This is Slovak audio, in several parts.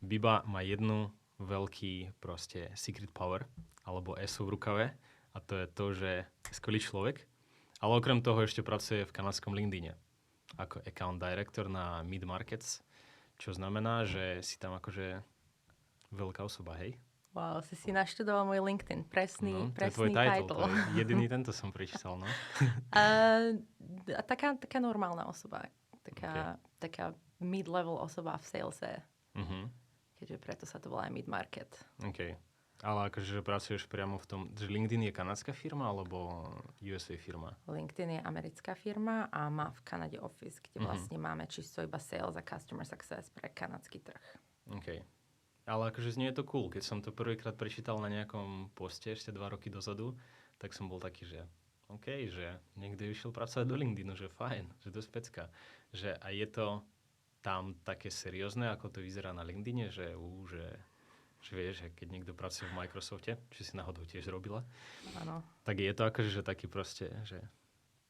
Biba má jednu veľký proste secret power, alebo ESO v rukave, a to je to, že je skvelý človek, ale okrem toho ešte pracuje v kanadskom LinkedIne ako account director na Mid Markets, čo znamená, že si tam akože veľká osoba, hej? Wow, si naštudoval môj LinkedIn. Presný to je tvoj title. To je jediný tento som prečítal, no. Taká normálna osoba. Taká mid-level osoba v salese. Keďže preto sa to volá aj mid-market. OK. Ale akože pracuješ priamo v tom, že LinkedIn je kanadská firma alebo USA firma? LinkedIn je americká firma a má v Kanade office, kde vlastne máme čisto iba sales a customer success pre kanadský trh. OK. Ale akože znie to cool. Keď som to prvýkrát prečítal na nejakom poste ešte 2 roky dozadu, tak som bol taký, že OK, že niekto išiel pracovať do LinkedInu, že fajn, že to je pecka. Že a je to tam také seriózne, ako to vyzerá na LinkedIne, že vieš, keď niekto pracuje v Microsofte, či si náhodou tiež robila, áno, tak je to akože, že taký proste, že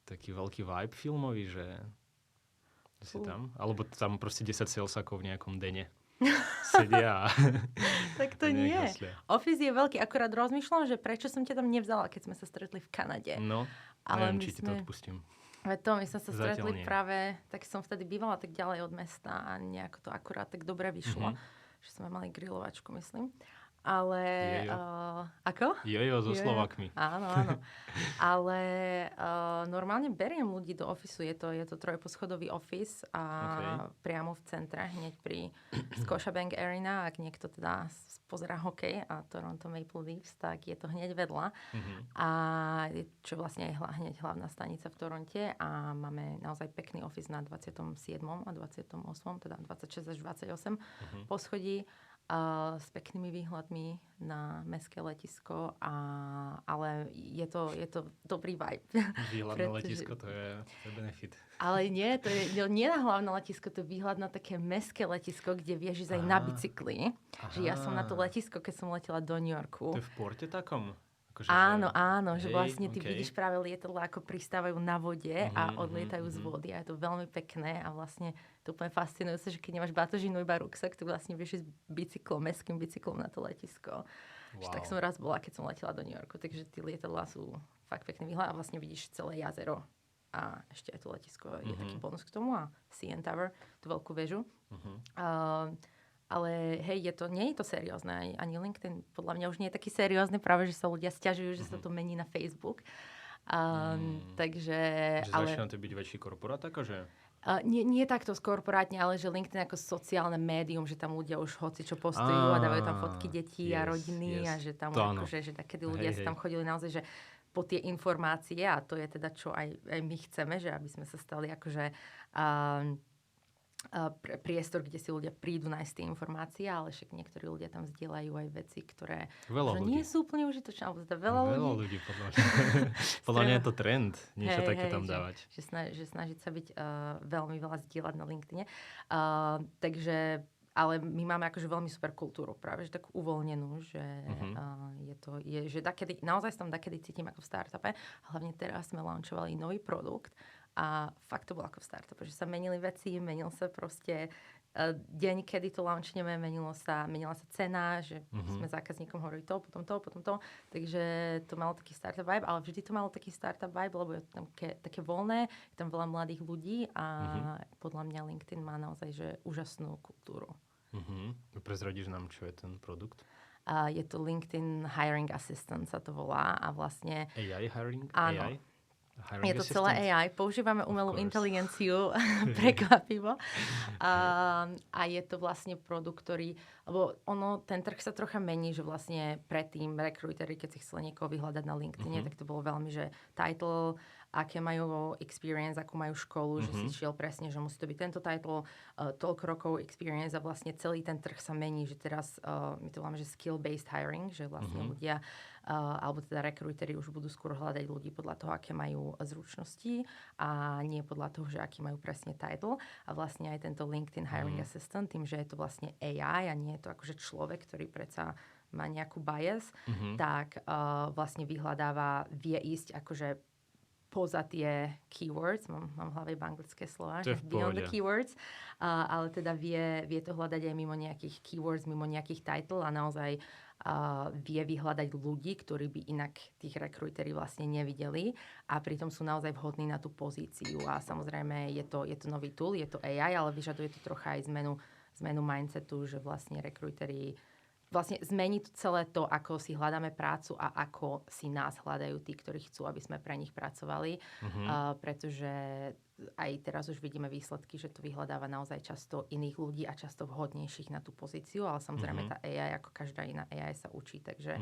taký veľký vibe filmový, že si tam, alebo tam proste 10 salesakov v nejakom dene sedia a tak to nie. Office je veľký, akorát rozmýšľam, že prečo som ťa tam nevzala, keď sme sa stretli v Kanade. No, ale neviem, či ti to odpustím. My sme sa stretli práve, tak som vtedy bývala tak ďalej od mesta a nejako to akurát tak dobre vyšlo. Že sme mali grilovačku, myslím. Ale... ako? Jojo so Slovákmi. Áno. Ale normálne beriem ľudí do ofisu. Je to trojposchodový office a priamo v centre, hneď pri Scotiabank Arena. Ak niekto teda pozerá hokej a Toronto Maple Leafs, tak je to hneď vedľa. A čo vlastne je hneď hlavná stanica v Toronte. A máme naozaj pekný office na 27. a 28. teda 26 až 28 poschodí. S peknými výhľadmi na mestské letisko, ale je to dobrý vibe. Výhľad na letisko, to je benefit. Ale nie, to je nie na hlavné letisko, to je výhľad na také mestské letisko, kde vieš ísť aj na bicykli. Že ja som na to letisko, keď som letela do New Yorku. To je v porte takom? Áno, že vlastne ty vidíš práve lietadlá, ako pristávajú na vode a odlietajú z vody a je to veľmi pekné a vlastne to úplne fascinujúce, že keď nemáš batožinu iba ruksak, tu vlastne vieš ísť bicyklom, mestským bicyklom na to letisko. Wow. Tak som raz bola, keď som letela do New Yorku, takže tie lietadlá sú fakt pekný výhľad a vlastne vidíš celé jazero a ešte aj to letisko je taký bonus k tomu a CN Tower, tú veľkú väžu. Ale hej, nie je to seriózne. Ani LinkedIn podľa mňa už nie je taký seriózny, práve že sa ľudia sťažujú, že sa to mení na Facebook. Takže... Že začína to byť väčší korporát, akože? Nie takto korporátne, ale že LinkedIn ako sociálne médium, že tam ľudia už hoci čo postujú a dávajú tam fotky detí a rodiny a že tam akože, že takedy ľudia sa tam chodili naozaj, že po tie informácie a to je teda, čo aj my chceme, že aby sme sa stali akože... priestor, kde si ľudia prídu nájsť tie informácie, ale však niektorí ľudia tam zdieľajú aj veci, ktoré nie sú úplne užitočné. Alebo teda veľa ľudí podľa mňa. Podľa mňa je to trend, niečo také tam dávať. Že snažiť sa byť veľmi veľa zdieľať na LinkedIne. Takže, ale my máme akože veľmi super kultúru, práve že takú uvoľnenú, že že naozaj som dakedy cítim ako v startupe. Hlavne teraz sme launchovali nový produkt, a fakt to bolo ako v startupe, že sa menili veci, menil sa proste deň, kedy to launchneme, menila sa cena, že sme zákazníkom hovorili to, potom to. Takže to malo taký startup vibe, ale vždy to malo taký startup vibe, lebo je tam také voľné, je tam veľa mladých ľudí a podľa mňa LinkedIn má naozaj že úžasnú kultúru. Prezradíš nám, čo je ten produkt? Je to LinkedIn Hiring Assistant, sa to volá a vlastne... AI hiring? Áno. AI? Je to celé AI. Používame umelú inteligenciu, prekvapivo. A je to vlastne produkt, ktorý... Lebo ten trh sa trocha mení, že vlastne predtým recruitery, keď si chceli niekoho vyhľadať na LinkedIne, tak to bolo veľmi, že title, aké majú experience, akú majú školu, že si šiel presne, že musí to byť tento title, toľko rokov experience a vlastne celý ten trh sa mení, že teraz my to voláme, že skill-based hiring, že vlastne ľudia, alebo teda recruitery už budú skôr hľadať ľudí podľa toho, aké majú zručnosti a nie podľa toho, že aký majú presne title. A vlastne aj tento LinkedIn Hiring Assistant, tým, že je to vlastne AI a nie je to akože človek, ktorý predsa má nejakú bias, tak vlastne vyhľadáva, vie ísť akože poza tie keywords, mám v hlave iba anglické slova, To je že v beyond the pohode. keywords, ale teda vie to hľadať aj mimo nejakých keywords, mimo nejakých title a naozaj vie vyhľadať ľudí, ktorí by inak tých recruiteri vlastne nevideli a pritom sú naozaj vhodní na tú pozíciu a samozrejme je to nový tool, je to AI, ale vyžaduje to trocha aj zmenu mindsetu, že vlastne recruiteri vlastne zmení to celé to, ako si hľadáme prácu a ako si nás hľadajú tí, ktorí chcú, aby sme pre nich pracovali. Pretože aj teraz už vidíme výsledky, že to vyhľadáva naozaj často iných ľudí a často vhodnejších na tú pozíciu, ale samozrejme tá AI, ako každá iná AI sa učí, takže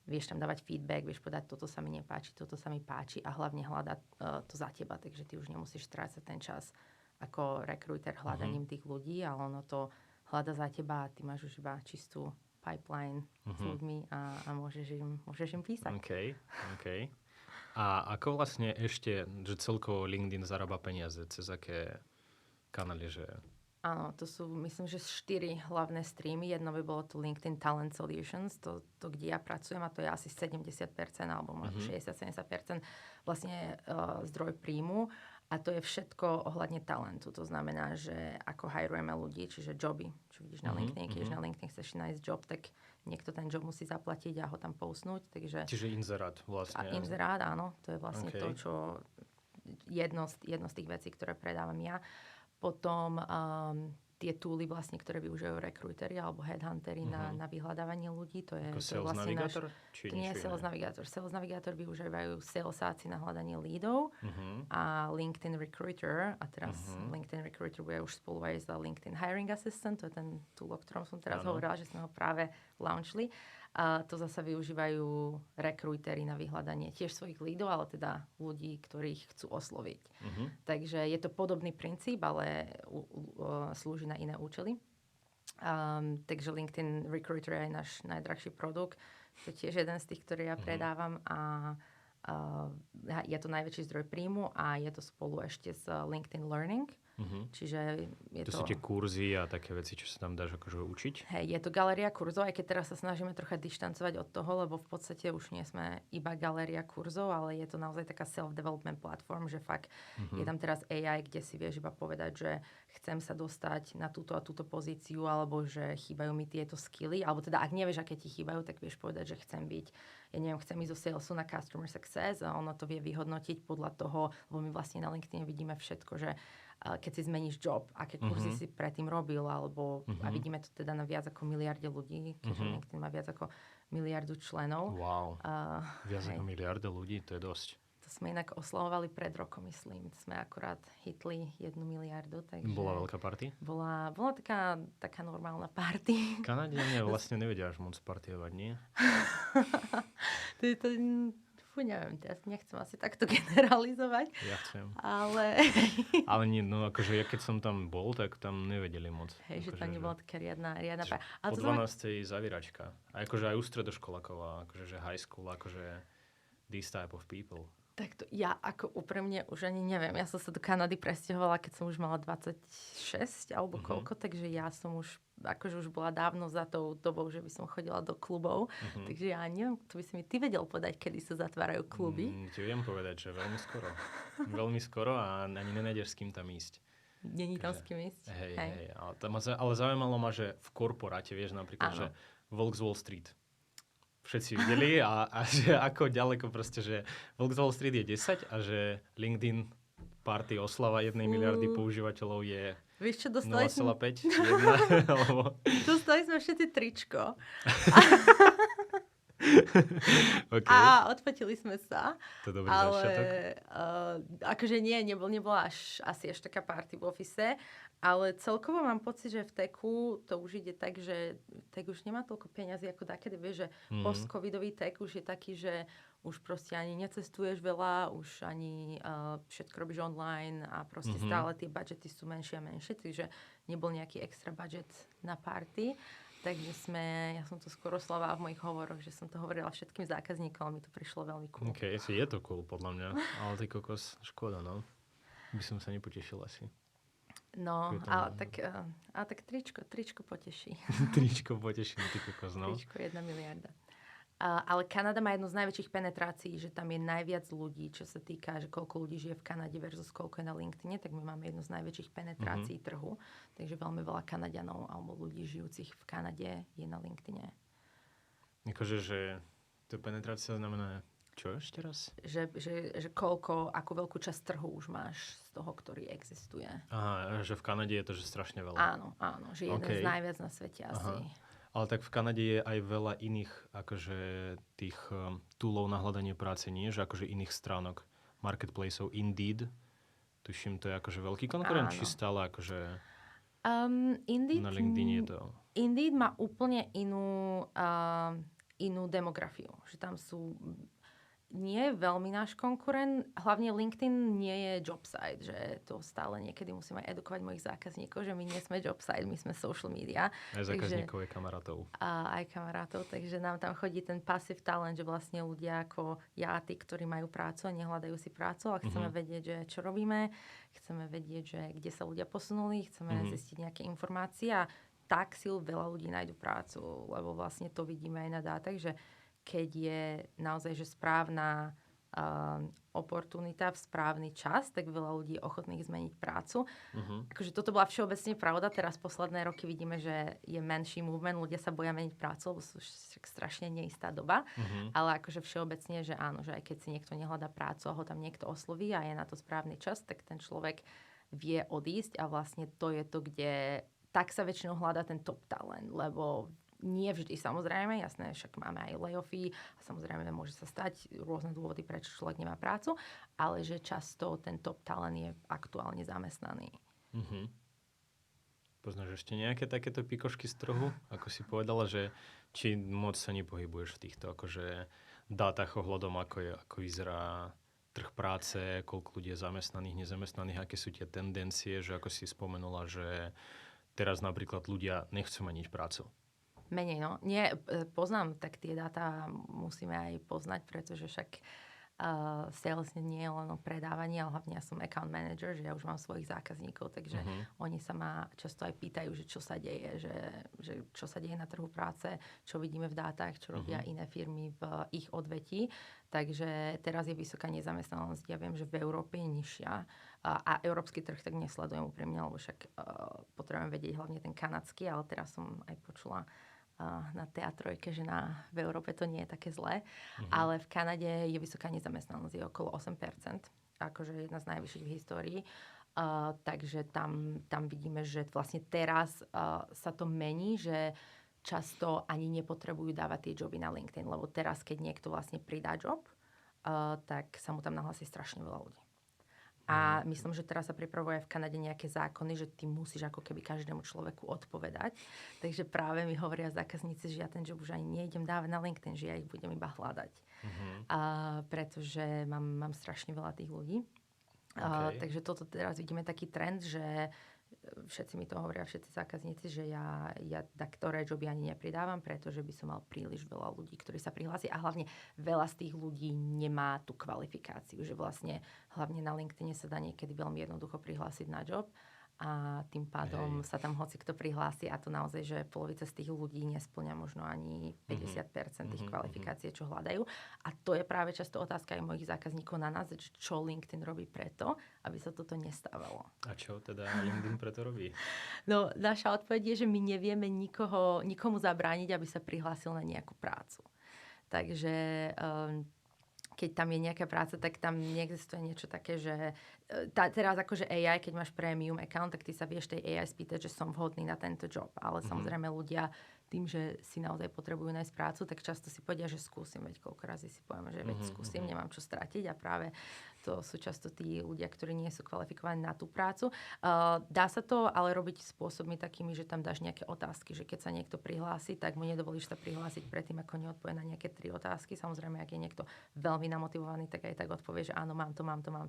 vieš tam dávať feedback, vieš povedať, toto sa mi nepáči, toto sa mi páči a hlavne hľadať to za teba, takže ty už nemusíš strácať ten čas ako recruiter hľadaním tých ľudí, ale ono to hľada za teba a ty máš už iba čistú pipeline s ľuďmi a môžeš im písať. OK. A ako vlastne ešte, že celkovo LinkedIn zarába peniaze? Cez aké kanály, že... Áno, to sú, myslím, že 4 hlavné streamy. Jedno by bolo tu LinkedIn Talent Solutions, to kde ja pracujem a to je asi 70% alebo možno 60-70% vlastne zdroj príjmu. A to je všetko ohľadne talentu. To znamená, že ako hajrujeme ľudí, čiže joby, čo vidíš na LinkedIn, keď na LinkedIn chceš nájsť job, tak niekto ten job musí zaplatiť a ho tam postnúť. Čiže inzerát vlastne. A inzerát, áno. To je vlastne to, čo jedno z tých vecí, ktoré predávam ja. Potom tie tooly, vlastne, ktoré využívajú recruiteri alebo headhunteri na vyhľadávanie ľudí. To je Sales vlastne Navigator? To nie je Sales Navigator. Sales Navigator využívajú salesáci na hľadanie lídov a LinkedIn Recruiter. A teraz LinkedIn Recruiter bude už spolu aj s LinkedIn Hiring Assistant. To je ten tool, o ktorom som teraz hovorila, že sme ho práve launchli. A to zasa využívajú recruiteri na vyhľadanie tiež svojich lídov, ale teda ľudí, ktorých chcú osloviť. Takže je to podobný princíp, ale slúži na iné účely. Takže LinkedIn Recruiter je náš najdrahší produkt. To je tiež jeden z tých, ktorý ja predávam a je to najväčší zdroj príjmu a je to spolu ešte s LinkedIn Learning. Čiže je to sú tie kurzy a také veci, čo sa tam dáš akože učiť? Hej, je to galéria kurzov, aj keď teraz sa snažíme trocha dištancovať od toho, lebo v podstate už nie sme iba galéria kurzov, ale je to naozaj taká self-development platform, že fakt je tam teraz AI, kde si vieš iba povedať, že chcem sa dostať na túto a túto pozíciu, alebo že chýbajú mi tieto skilly, alebo teda ak nevieš, aké ti chýbajú, tak vieš povedať, že chcem byť, chcem ísť zo salesu na customer success a ono to vie vyhodnotiť podľa toho, lebo my vlastne na LinkedIn vidíme všetko, že keď si zmeníš job, aké kurzy si predtým robil, alebo a vidíme to teda na viac ako miliarde ľudí, keďže LinkedIn má viac ako miliardu členov. Wow, viac ako miliarda ľudí, to je dosť. To sme inak oslavovali pred rokom, myslím. Sme akorát hitli 1 miliardu. Takže bola veľká party? Bola taká normálna party. Kanadiania vlastne nevedia až moc partiovať, nie? Neviem, teraz nechcem asi takto generalizovať. Ja chcem. Ale nie, no akože ja keď som tam bol, tak tam nevedeli moc. Hej, že tam nebola taká riadna party. Po 12. zavíračka. A akože aj u stredoškolákov, akože že high school, akože this type of people. Tak to ja ako úprimne už ani neviem. Ja som sa do Kanady presťahovala, keď som už mala 26 alebo koľko, takže ja som už bola dávno za tou dobou, že by som chodila do klubov. Takže ja neviem, to by si mi ty vedel povedať, kedy sa zatvárajú kluby. Ti viem povedať, že veľmi skoro. Veľmi skoro a ani nenájdeš s kým tam ísť. Není tam s kým ísť. Hej. Ale zaujímalo ma, že v korporáte, vieš napríklad, že Volks Wall Street. Všetci videli a že ako ďaleko proste, že Volks Wall Street je 10 a že LinkedIn party oslava 1 miliardy používateľov je 0,5, 1, alebo... Dostali sme všetci tričko. Okay. A odfotili sme sa. To dobrý začiatok. Akože nebola asi až taká party v office, ale celkovo mám pocit, že v techu to už ide tak, že tech už nemá toľko peňazí ako takedy. Vieš, že post-covidový tech už je taký, že už proste ani necestuješ veľa, už ani všetko robíš online a proste stále tie budžety sú menšie a menšie, takže nebol nejaký extra budget na party. Takže ja som to skoro slovala v mojich hovoroch, že som to hovorila všetkým zákazníkom, ale mi to prišlo veľmi cool. OK, je to cool podľa mňa, ale ty kokos, škoda, no. By som sa nepotešil asi. No, ale tak tričko poteší. Tričko poteší, ty kokos, no. Tričko 1 miliarda. Ale Kanada má jednu z najväčších penetrácií, že tam je najviac ľudí, čo sa týka, že koľko ľudí žije v Kanade versus koľko je na LinkedIne, tak my máme jednu z najväčších penetrácií trhu. Takže veľmi veľa Kanaďanov alebo ľudí žijúcich v Kanade je na LinkedIne. Akože, že to penetrácia znamená čo ešte raz? Že koľko, akú veľkú časť trhu už máš z toho, ktorý existuje. Aha, že v Kanade je to, že strašne veľa. Áno, že jeden z najviac na svete asi. Ale tak v Kanade je aj veľa iných akože tých toolov na hľadanie práce, nie? Že akože iných stránok, marketplaceov, Indeed. Tuším, to je akože veľký konkurent, či stále akože Indeed, na LinkedIn je to... Indeed má úplne inú demografiu. Že tam sú... Nie je veľmi náš konkurent, hlavne LinkedIn nie je job site, že to stále niekedy musím aj edukovať mojich zákazníkov, že my nie sme job site, my sme social media. Aj zákazníkov, aj kamarátov. Aj kamarátov, takže nám tam chodí ten passive talent, že vlastne ľudia ako ja, tí, ktorí majú prácu a nehľadajú si prácu, ale chceme vedieť, že čo robíme, chceme vedieť, že kde sa ľudia posunuli, chceme zistiť nejaké informácie a tak si veľa ľudí nájdu prácu, lebo vlastne to vidíme aj na dátach, že keď je naozaj že správna oportunita v správny čas, tak veľa ľudí je ochotných zmeniť prácu. Akože toto bola všeobecne pravda. Teraz posledné roky vidíme, že je menší movement. Ľudia sa boja meniť prácu, lebo sú strašne neistá doba. Ale akože všeobecne, že áno, že aj keď si niekto nehľadá prácu a ho tam niekto osloví a je na to správny čas, tak ten človek vie odísť a vlastne to je to, kde tak sa väčšinou hľadá ten top talent, lebo nie vždy, samozrejme, jasné, však máme aj layoffy a samozrejme môže sa stať rôzne dôvody, prečo človek nemá prácu, ale že často ten top talent je aktuálne zamestnaný. Poznáš ešte nejaké takéto pikošky z trhu? Ako si povedala, že či moc sa nepohybuješ v týchto akože dátach ohľadom, ako vyzerá trh práce, koľko ľudí je zamestnaných, nezamestnaných, aké sú tie tendencie, že ako si spomenula, že teraz napríklad ľudia nechcú meniť prácu. Menej, no. Nie, poznám, tak tie dáta musíme aj poznať, pretože však sales nie je len o predávaní, ale hlavne ja som account manager, že ja už mám svojich zákazníkov, takže oni sa ma často aj pýtajú, že čo sa deje, že čo sa deje na trhu práce, čo vidíme v dátach, čo robia iné firmy v ich odvetí. Takže teraz je vysoká nezamestnanosť. Ja viem, že v Európe je nižšia a európsky trh tak nesledujem úprimne, lebo však potrebujem vedieť hlavne ten kanadský, ale teraz som aj počula na teatrojke, že v Európe to nie je také zlé, ale v Kanade je vysoká nezamestnanosť, je okolo 8%, akože jedna z najvyšších v histórii. Takže tam vidíme, že vlastne teraz sa to mení, že často ani nepotrebujú dávať tie joby na LinkedIn, lebo teraz, keď niekto vlastne pridá job, tak sa mu tam nahlasí strašne veľa ľudí. A myslím, že teraz sa pripravuje v Kanade nejaké zákony, že ty musíš ako keby každému človeku odpovedať. Takže práve mi hovoria zákazníci, že ja ten job už ani nejdem dávať na LinkedIn, že ja ich budem iba hľadať. Pretože mám strašne veľa tých ľudí. Takže toto teraz vidíme taký trend, že všetci mi to hovoria, všetci zákazníci, že ja ktoré joby ani nepridávam, pretože by som mal príliš veľa ľudí, ktorí sa prihlásia a hlavne veľa z tých ľudí nemá tú kvalifikáciu, že vlastne hlavne na LinkedIne sa dá niekedy veľmi jednoducho prihlásiť na job a tým pádom sa tam hocikto prihlási a to naozaj, že polovica z tých ľudí nespĺňa možno ani 50% tých kvalifikácií, čo hľadajú. A to je práve často otázka aj mojich zákazníkov na nás, čo LinkedIn robí preto, aby sa toto nestávalo. A čo teda LinkedIn preto robí? No, naša odpoveď je, že my nevieme nikomu zabrániť, aby sa prihlásil na nejakú prácu. Takže keď tam je nejaká práca, tak tam neexistuje niečo také, že teraz akože AI, keď máš premium account, tak ty sa vieš tej AI spýtať, že som vhodný na tento job. Ale samozrejme ľudia tým, že si naozaj potrebujú nájsť prácu, tak často si povedia, že skúsim, veď koľko razy si poviem, že veď skúsim, nemám čo stratiť a práve to sú často tí ľudia, ktorí nie sú kvalifikovaní na tú prácu. Dá sa to ale robiť spôsobmi takými, že tam dáš nejaké otázky, že keď sa niekto prihlási, tak mu nedovolíš sa prihlásiť predtým, ako neodpovie na nejaké 3 otázky. Samozrejme, ak je niekto veľmi namotivovaný, tak aj tak odpovie, že áno, mám to,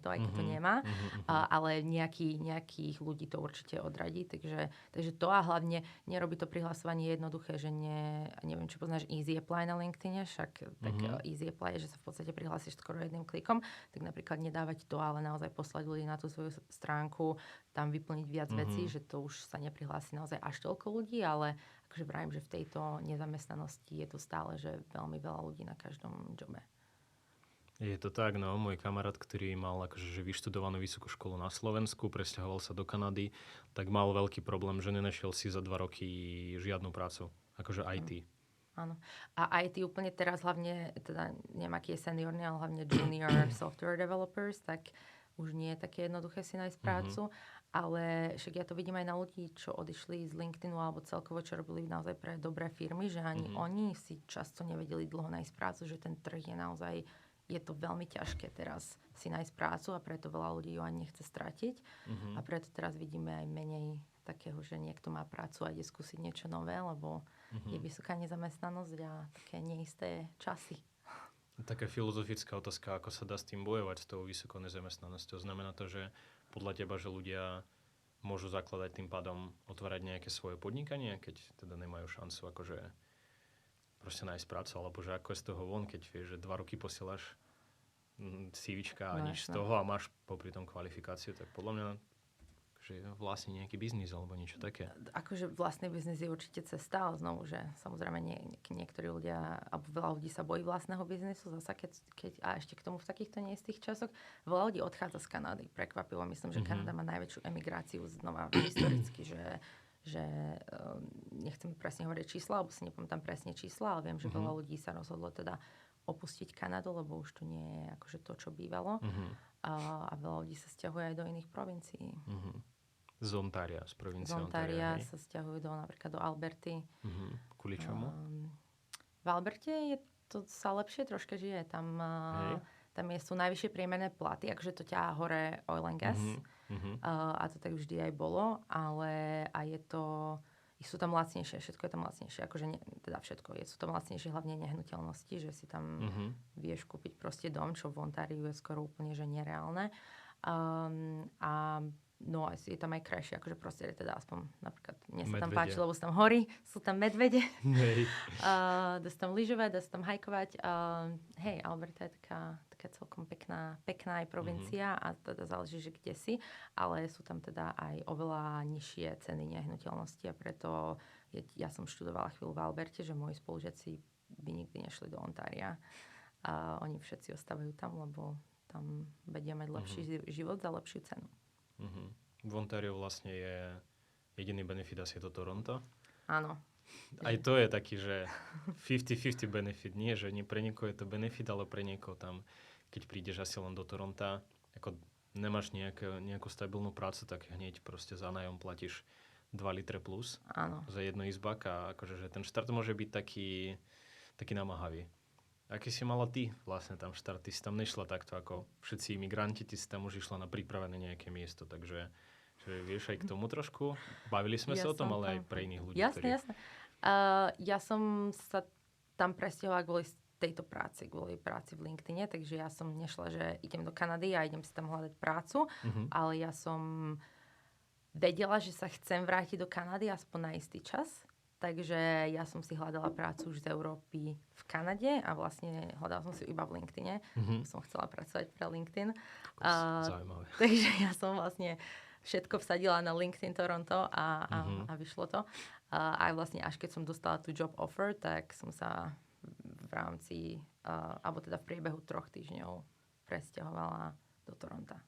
aj keď to nemá. Ale nejakých ľudí to určite odradí. Takže to a hlavne nerobí to prihlasovanie jednoduché, že neviem, či poznáš Easy Apply na LinkedIne, však tak Easy Apply je, že sa v podstate prihlásiš skoro jedným klikom, tak napríklad nedávať to, ale naozaj poslať ľudí na tú svoju stránku, tam vyplniť viac vecí, že to už sa neprihlási naozaj až toľko ľudí, ale akože vravím, že v tejto nezamestnanosti je to stále, že veľmi veľa ľudí na každom jobe. Je to tak, no. Môj kamarát, ktorý mal akože že vyštudovanú vysokú školu na Slovensku, presťahoval sa do Kanady, tak mal veľký problém, že nenašiel si za 2 roky žiadnu prácu. Akože IT. Áno. A IT úplne teraz hlavne, teda neviem, aký je seniorný, ale hlavne junior software developers, tak už nie je také jednoduché si nájsť prácu. Ale však ja to vidím aj na ľudí, čo odišli z LinkedInu alebo celkovo, čo robili naozaj pre dobré firmy, že ani oni si často nevedeli dlho nájsť prácu, že ten trh je naozaj, je to veľmi ťažké teraz si nájsť prácu a preto veľa ľudí ju ani nechce stratiť. A preto teraz vidíme aj menej takého, že niekto má prácu a ide skúsiť niečo nové, lebo je vysoká nezamestnanosť a také neisté časy. Taká filozofická otázka, ako sa dá s tým bojovať, s tou vysokou nezamestnanosťou. Znamená to, že podľa teba, že ľudia môžu zakladať tým pádom, otvárať nejaké svoje podnikanie, keď teda nemajú šancu akože proste nájsť prácu, alebo že ako je z toho von, keď vieš, že 2 roky posielaš CVčka a nič z toho a máš popri tom kvalifikáciu, tak podľa mňa že vlastne nejaký biznis alebo niečo také. Akože vlastný biznis je určite cesta, ale znovu, že samozrejme niektorí ľudia, alebo veľa ľudí sa bojí vlastného biznisu, zasa a ešte k tomu v takýchto neistých časoch, veľa ľudí odchádza z Kanady. Prekvapilo, myslím, že Kanada má najväčšiu emigráciu znova historicky, že nechcem presne hovoriť čísla, alebo si nepamätám presne čísla, ale viem, že veľa ľudí sa rozhodlo teda opustiť Kanadu, lebo už tu nie je akože to, čo bývalo. A veľa ľudí sa sťahuje aj do iných provincií. Z Ontária, z provincie Ontária sa sťahujú napríklad do Alberty. Kvôli čomu? V Alberte sa lepšie troška žije. Tam sú najvyššie priemerné platy, akože to ťahá hore oil and gas. A to tak vždy aj bolo, ale sú tam lacnejšie, všetko je tam lacnejšie. Akože teda všetko, sú tam lacnejšie hlavne nehnuteľnosti, že si tam vieš kúpiť proste dom, čo v Ontáriu je skoro úplne že nereálne. No a je tam aj krajšie, akože proste teda aspoň napríklad mne sa tam páči, lebo sú tam hory, sú tam medvede, dá sa tam lyžovať, dá sa tam hajkovať. Hej, Alberta je taká celkom pekná aj provincia a teda záleží, že kde si, ale sú tam teda aj oveľa nižšie ceny nehnuteľnosti a preto ja som študovala chvíľu v Alberte, že moji spolužiaci by nikdy nešli do Ontária a oni všetci ostávajú tam, lebo tam vedia mať lepší život za lepšiu cenu. V Ontáriu vlastne je jediný benefit asi je to Toronto. Áno. Aj to je taký, že 50-50 benefit. Nie, že pre niekoho je to benefit, ale pre niekoho tam, keď prídeš asi len do Toronta, ako nemáš nejakú stabilnú prácu, tak hneď proste za nájom platíš 2 litre plus. Áno. Za jedno izbak a akože že ten štart môže byť taký namáhavý. Aký si mala ty vlastne tam štart? Ty si tam nešla takto ako všetci imigranti, ty si tam už išla na pripravené nejaké miesto, takže že vieš aj k tomu trošku? Bavili sme sa o tom, ale aj pre iných ľudí. Jasné. Ja som sa tam presťahovala kvôli tejto práci, kvôli práci v LinkedIne, takže ja som nešla, že idem do Kanady a idem si tam hľadať prácu, ale ja som vedela, že sa chcem vrátiť do Kanady aspoň na istý čas. Takže ja som si hľadala prácu už z Európy v Kanade a vlastne hľadala som si ju iba v LinkedIne. Som chcela pracovať pre LinkedIn. Zaujímavé. Takže ja som vlastne všetko vsadila na LinkedIn Toronto a vyšlo to. A vlastne až keď som dostala tú job offer, tak som sa v rámci, alebo teda v priebehu 3 týždňov presťahovala do Toronta.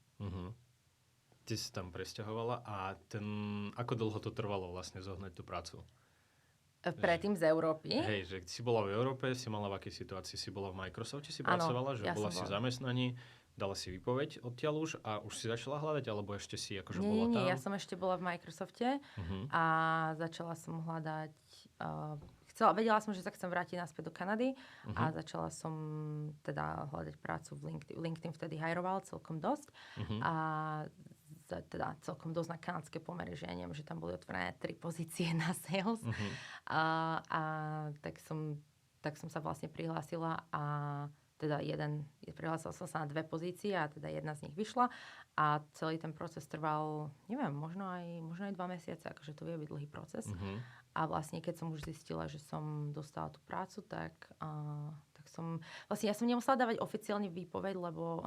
Ty si tam presťahovala a ako dlho to trvalo vlastne zohnať tú prácu? Predtým z Európy. Hej, že si bola v Európe, si mala v akej situácii? Si bola v Microsofte, si pracovala? Že bola si v zamestnaní, dala si výpoveď odtiaľ už a už si začala hľadať? Alebo ešte si akože bola tam? Nie, ja som ešte bola v Microsofte a začala som hľadať... vedela som, že sa chcem vrátiť naspäť do Kanady a začala som teda hľadať prácu v LinkedIn. LinkedIn vtedy hajroval celkom dosť a teda celkom dosť na kanadské pomery, že ja neviem, že tam boli otvorené 3 pozície na sales. Tak som sa vlastne prihlásila a teda prihlásila som sa na 2 pozície a teda jedna z nich vyšla a celý ten proces trval, neviem, možno aj 2 mesiace, akože to vie byť dlhý proces. A vlastne keď som už zistila, že som dostala tú prácu, tak ja som nemusela dávať oficiálne výpoveď, lebo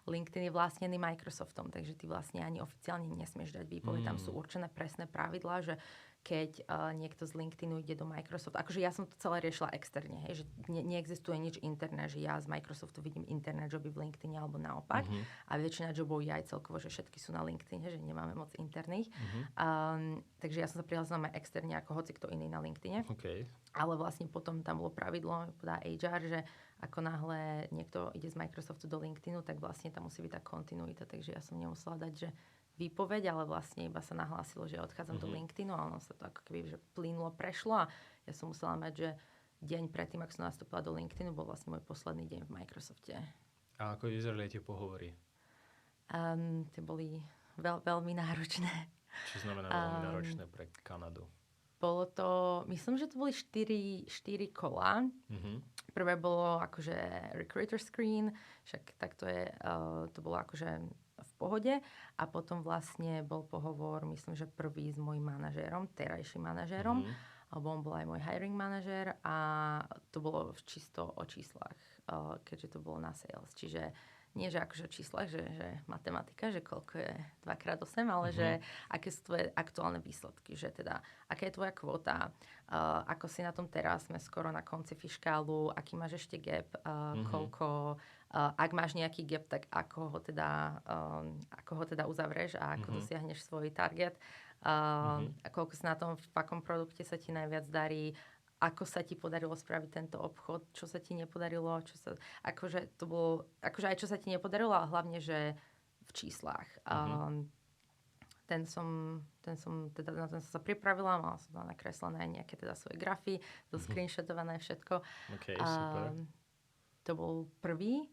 LinkedIn je vlastnený Microsoftom, takže ty vlastne ani oficiálne nesmieš dať výpoveď. Tam sú určené presné pravidlá, že keď niekto z LinkedInu ide do Microsoftu. Akože ja som to celé riešila externe, hej, že neexistuje nič interné, že ja z Microsoftu vidím interné joby v LinkedIne alebo naopak. A väčšina jobov je aj celkovo, že všetky sú na LinkedIne, že nemáme moc interných. Takže ja som sa prihlásila aj externe ako hoci kto iný na LinkedIne. Okay. Ale vlastne potom tam bolo pravidlo, podá HR, že ako náhle niekto ide z Microsoftu do LinkedInu, tak vlastne tam musí byť tá kontinuita. Takže ja som nemusela dať, že výpoveď, ale vlastne iba sa nahlásilo, že odchádzam do LinkedInu a ono sa to ako keby že plynulo prešlo a ja som musela mať, že deň predtým, ako som nastúpila do LinkedInu, bol vlastne môj posledný deň v Microsofte. A ako vyzerali tie pohovory? Tie boli veľmi náročné. Čo znamená veľmi náročné pre Kanadu? Bolo to, myslím, že to boli 4 kola. Prvé bolo akože recruiter screen, však tak to je, to bolo akože v pohode. A potom vlastne bol pohovor, myslím, že prvý s mojím manažérom, terajším manažérom, alebo on bol aj môj hiring manažér a to bolo čisto o číslach, keďže to bolo na sales. Čiže nie, že akože o číslach, že matematika, že koľko je 2x8, ale že aké sú tvoje aktuálne výsledky, že teda aká je tvoja kvota, ako si na tom teraz, sme skoro na konci fiškálu, aký máš ešte gap, koľko, ak máš nejaký gap, tak ako ho teda uzavrieš a ako dosiahneš svoj target, a koľko si na tom, v akom produkte sa ti najviac darí, ako sa ti podarilo spraviť tento obchod, čo sa ti nepodarilo, akože to bolo, akože aj čo sa ti nepodarilo, ale hlavne, že v číslach. Ten som sa pripravila, mala som tam nakreslené nejaké teda svoje grafy, screenshotované všetko. Okay, super. To bol prvý.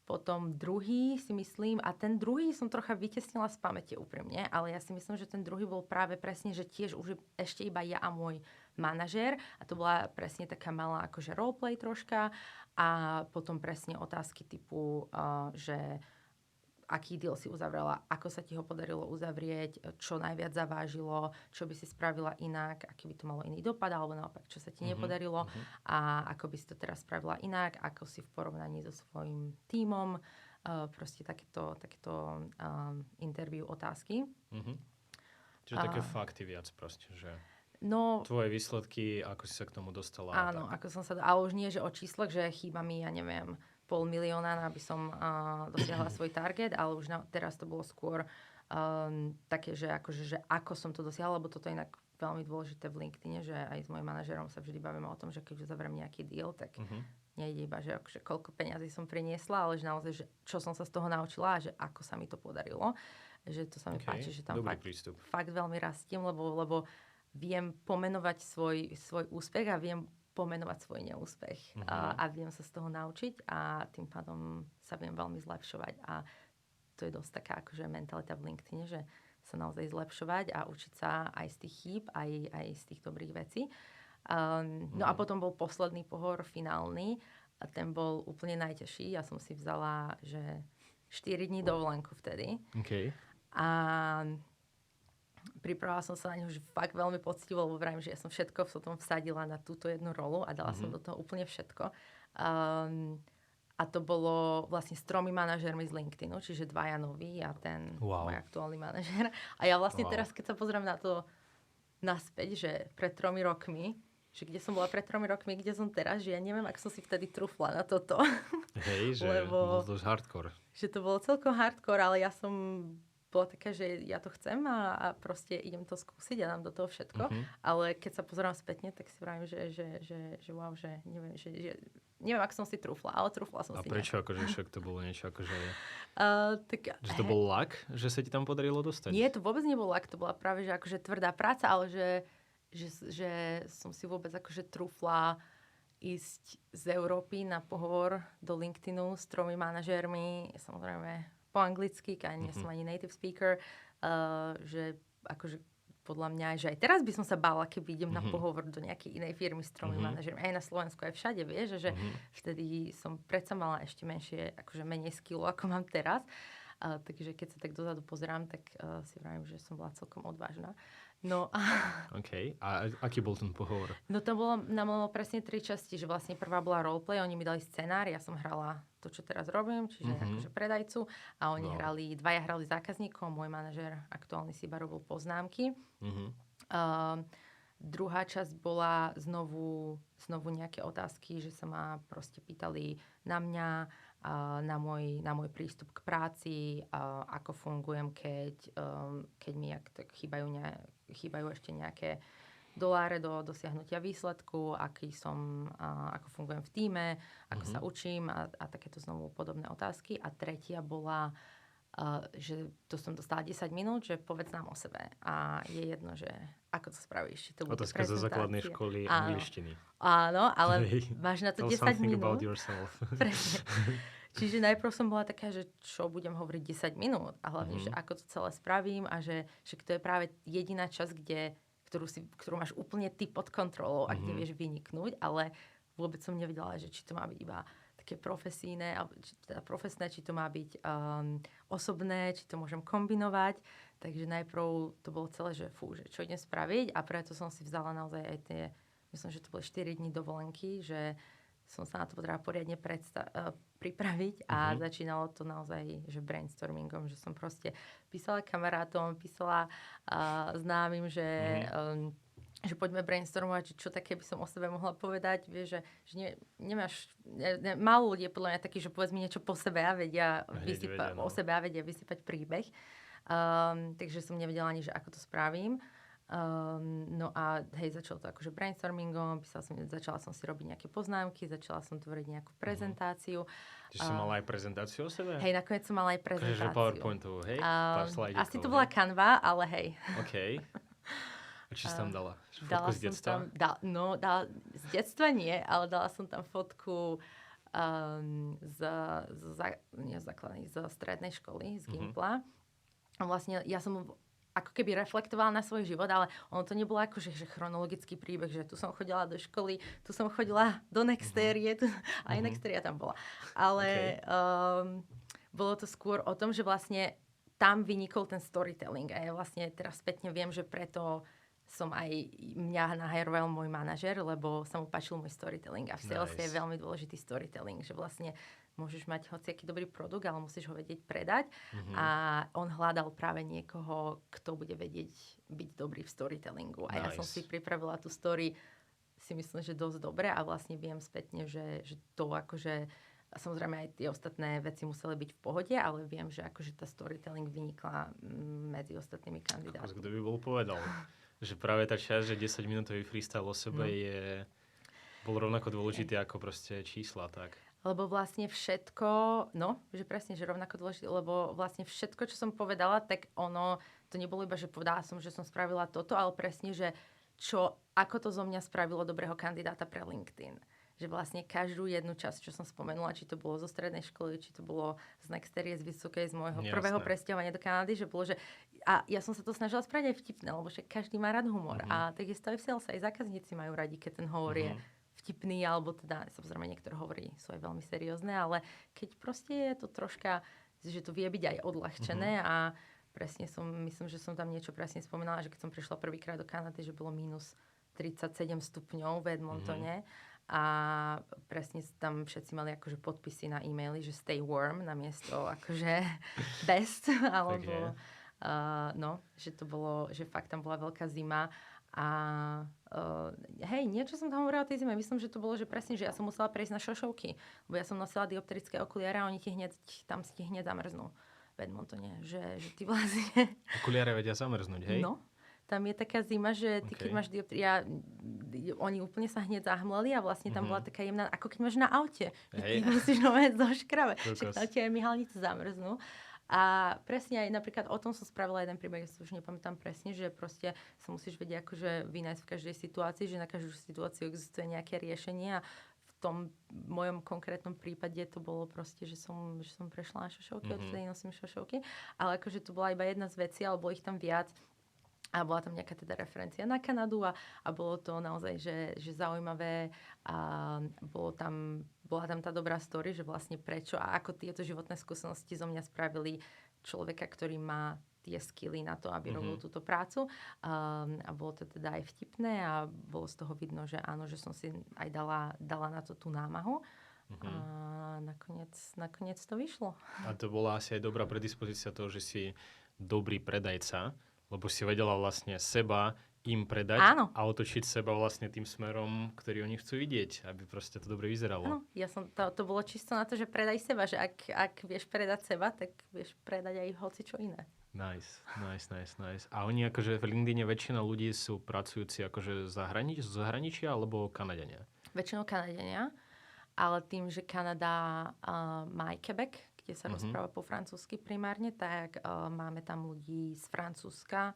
Potom druhý si myslím, a ten druhý som trocha vytesnila z pamäte úprimne, ale ja si myslím, že ten druhý bol práve presne, že tiež už ešte iba ja a môj manažér a to bola presne taká malá akože roleplay troška a potom presne otázky typu, že aký deal si uzavrela, ako sa ti ho podarilo uzavrieť, čo najviac zavážilo, čo by si spravila inak, aký by to malo iný dopad, alebo naopak, čo sa ti nepodarilo a ako by si to teraz spravila inak, ako si v porovnaní so svojím tímom, proste takéto interview otázky. Čiže také fakty viac proste, že no, tvoje výsledky, ako si sa k tomu dostala. Áno, ako som sa, ale už nie, že o číslach, že chýba mi, ja neviem, 500 000, aby som dosiahla svoj target, ale už teraz to bolo skôr také, že, akože, že ako som to dosiahla, lebo toto je inak veľmi dôležité v LinkedIne, že aj s mojím manažerom sa vždy bavíme o tom, že keď uzavriem nejaký deal, tak nejde iba, že akože koľko peňazí som priniesla, ale že naozaj, že čo som sa z toho naučila a že ako sa mi to podarilo. Že to sa mi páči, že tam fakt veľmi rastiem, lebo viem pomenovať svoj úspech a viem pomenovať svoj neúspech a viem sa z toho naučiť a tým pádom sa viem veľmi zlepšovať a to je dosť taká akože mentalita v LinkedIne, že sa naozaj zlepšovať a učiť sa aj z tých chýb, aj z tých dobrých vecí. No a potom bol posledný pohovor finálny a ten bol úplne najťažší. Ja som si vzala, že 4 dní dovolenku vtedy. Okay. A pripravila som sa na ňu už fakt veľmi poctivo, lebo vravím, že ja som všetko v tom vsadila na túto jednu rolu a dala som do toho úplne všetko. A to bolo vlastne s 3 manažérmi z LinkedInu, čiže 2 noví a ten môj aktuálny manažér. A ja vlastne teraz, keď sa pozriem na to naspäť, že pred 3 rokmi, že kde som bola pred 3 rokmi, kde som teraz, že ja neviem, ako som si vtedy trúfla na toto. Hej, že bolo dosť hardcore. Že to bolo celkom hardcore, ale ja som bola taká, že ja to chcem a proste idem to skúsiť a dám do toho všetko. Ale keď sa pozerám spätne, tak si vravím, že wow, že neviem, ako som si trúfla, ale trúfla som si. A prečo? Akože však to bolo niečo akože... že to bol luck, že sa ti tam podarilo dostať? Nie, to vôbec nebol luck, to bola práve, že akože tvrdá práca, ale že som si vôbec akože trúfla ísť z Európy na pohovor do LinkedInu s 3 manažérmi, samozrejme po anglicky, keď nie som ani native speaker, že akože podľa mňa, že aj teraz by som sa bála, keby idem na pohovor do nejakej inej firmy s 3 manažermi. Aj na Slovensku, aj všade, vieš, že vtedy som predsa mala ešte menšie, akože menej skillu, ako mám teraz. Takže keď sa tak dozadu pozerám, tak si vravím, že som bola celkom odvážna. No a... OK. A aký bol ten pohovor? No to bolo, malo presne 3 časti, že vlastne prvá bola roleplay, oni mi dali scenár, ja som hrala to, čo teraz robím, čiže akože predajcu a oni dvaja hrali zákazníkov, môj manažér aktuálny si iba robil poznámky. Druhá časť bola znovu nejaké otázky, že sa ma proste pýtali na mňa, na môj prístup k práci, ako fungujem, keď mi tak chýbajú ešte nejaké doláre do dosiahnutia výsledku, ako fungujem v tíme, ako sa učím a takéto znovu podobné otázky. A tretia bola, že to som dostala 10 minút, že povedz nám o sebe. A je jedno, že ako to spravíš. Či to bude Otázka zo základnej školy angličtiny. Áno, ale máš na to Tell 10 something minút. about yourself. Presne. Čiže najprv som bola taká, že čo budem hovoriť 10 minút a hlavne, že ako to celé spravím a že to je práve jediná časť, ktorú máš úplne ty pod kontrolou a kde vieš vyniknúť, ale vôbec som nevedela, že či to má byť iba také profesijné, alebo teda profesné, či to má byť osobné, či to môžem kombinovať. Takže najprv to bolo celé, že čo idem spraviť a preto som si vzala naozaj aj tie, myslím, že to boli 4 dní dovolenky, že som sa na to potrebovala poriadne pripraviť a začínalo to naozaj, že brainstormingom, že som proste písala kamarátom, písala známym, že poďme brainstormovať, čo také by som o sebe mohla povedať. Vieš, že nemáš... Málo ľudí je podľa mňa taký, že povedz mi niečo po sebe a vedia o sebe a vedia vysypať príbeh. Takže som nevedela ani, že ako to spravím. No a začalo to akože brainstormingom, začala som si robiť nejaké poznámky, začala som tvoriť nejakú prezentáciu. Čiže si mala aj prezentáciu o sebe? Hej, nakoniec som mala aj prezentáciu. Takže PowerPointovú, hej? Pár slajdíkov, asi to bola Canva, ale hej. OK. A či si tam dala? Fotku z detstva? Z detstva nie, ale dala som tam fotku zo strednej školy, z Gimpla. A vlastne ja som ako keby reflektovala na svoj život, ale ono to nebolo ako, že chronologický príbeh, že tu som chodila do školy, tu som chodila do Nextérie, aj Nextéria tam bola. Ale bolo to skôr o tom, že vlastne tam vynikol ten storytelling. A ja vlastne teraz spätne viem, že preto som aj mňa nahajroval môj manažer, lebo sa mu páčil môj storytelling. A v sales je veľmi dôležitý storytelling, že vlastne môžeš mať hociaký dobrý produkt, ale musíš ho vedieť predať. A on hľadal práve niekoho, kto bude vedieť byť dobrý v storytellingu. A ja som si pripravila tú story, si myslím, že dosť dobre a vlastne viem spätne, že to akože... Samozrejme aj tie ostatné veci museli byť v pohode, ale viem, že akože tá storytelling vynikla medzi ostatnými kandidátmi. Kto by bol povedal, že práve tá časť, že 10-minútový freestyle o sebe bol rovnako dôležitý ako proste čísla, tak? Lebo vlastne všetko, že presne, že rovnako dôležité, lebo vlastne všetko, čo som povedala, tak ono, to nebolo iba, že povedala som, že som spravila toto, ale presne, že ako to zo mňa spravilo dobrého kandidáta pre LinkedIn. Že vlastne každú jednu časť, čo som spomenula, či to bolo zo strednej školy, či to bolo z Nextérie, z Vysokej, z môjho prvého presťahovania do Kanady, že bolo, že... A ja som sa to snažila spraviť aj vtipné, lebo že každý má rád humor. A takisto aj v sales, aj zákazníci majú radi, keď ten hovor je vtipný, alebo teda, samozrejme, niektoré hovorí sú aj veľmi seriózne, ale keď proste je to troška, že to vie byť aj odľahčené a presne myslím, že som tam niečo presne spomínala, že keď som prišla prvýkrát do Kanady, že bolo minus 37 stupňov v Edmontone a presne tam všetci mali akože podpisy na e-maily, že stay warm namiesto akože best, alebo že to bolo, že fakt tam bola veľká zima a niečo som tam hovorila o tej zime. Myslím, že to bolo, že presne, že ja som musela prejsť na šošovky, lebo ja som nosila dioptrické okuliare a oni tam ti hneď zamrznú v Edmontone, že ty vlastne... Okuliare vedia zamrznúť, hej? No, tam je taká zima, že ty keď máš oni úplne sa hneď zahmleli a vlastne tam bola taká jemná, ako keď máš na aute. Ty musíš nové zoškrave. Však tam ti aj myhalnice zamrznú. A presne aj napríklad o tom som spravila jeden príbeh, ja si už nepamätám presne, že proste sa musíš vedieť akože vynájsť v každej situácii, že na každú situáciu existuje nejaké riešenie a v tom mojom konkrétnom prípade to bolo proste, že som prešla na šošovky, odtedy nosím šošovky, ale akože to bola iba jedna z vecí, ale bolo ich tam viac. A bola tam nejaká teda referencia na Kanadu a bolo to naozaj, že zaujímavé a bola tam tá dobrá story, že vlastne prečo a ako tieto životné skúsenosti zo mňa spravili človeka, ktorý má tie skilly na to, aby robil túto prácu. A bolo to teda aj vtipné a bolo z toho vidno, že áno, že som si aj dala na to tú námahu. A nakoniec to vyšlo. A to bola asi aj dobrá predispozícia toho, že si dobrý predajca, lebo si vedela vlastne seba im predať Áno. a otočiť seba vlastne tým smerom, ktorý oni chcú vidieť, aby proste to dobre vyzeralo. Áno, to bolo čisto na to, že predaj seba, že ak vieš predať seba, tak vieš predať aj hoci čo iné. Nice. A oni akože v LinkedIne väčšina ľudí sú pracujúci akože z zahraničia alebo Kanadania? Väčšinou Kanadania, ale tým, že Kanada má aj Quebec, kde sa rozpráva po francúzsky primárne, tak máme tam ľudí z Francúzska.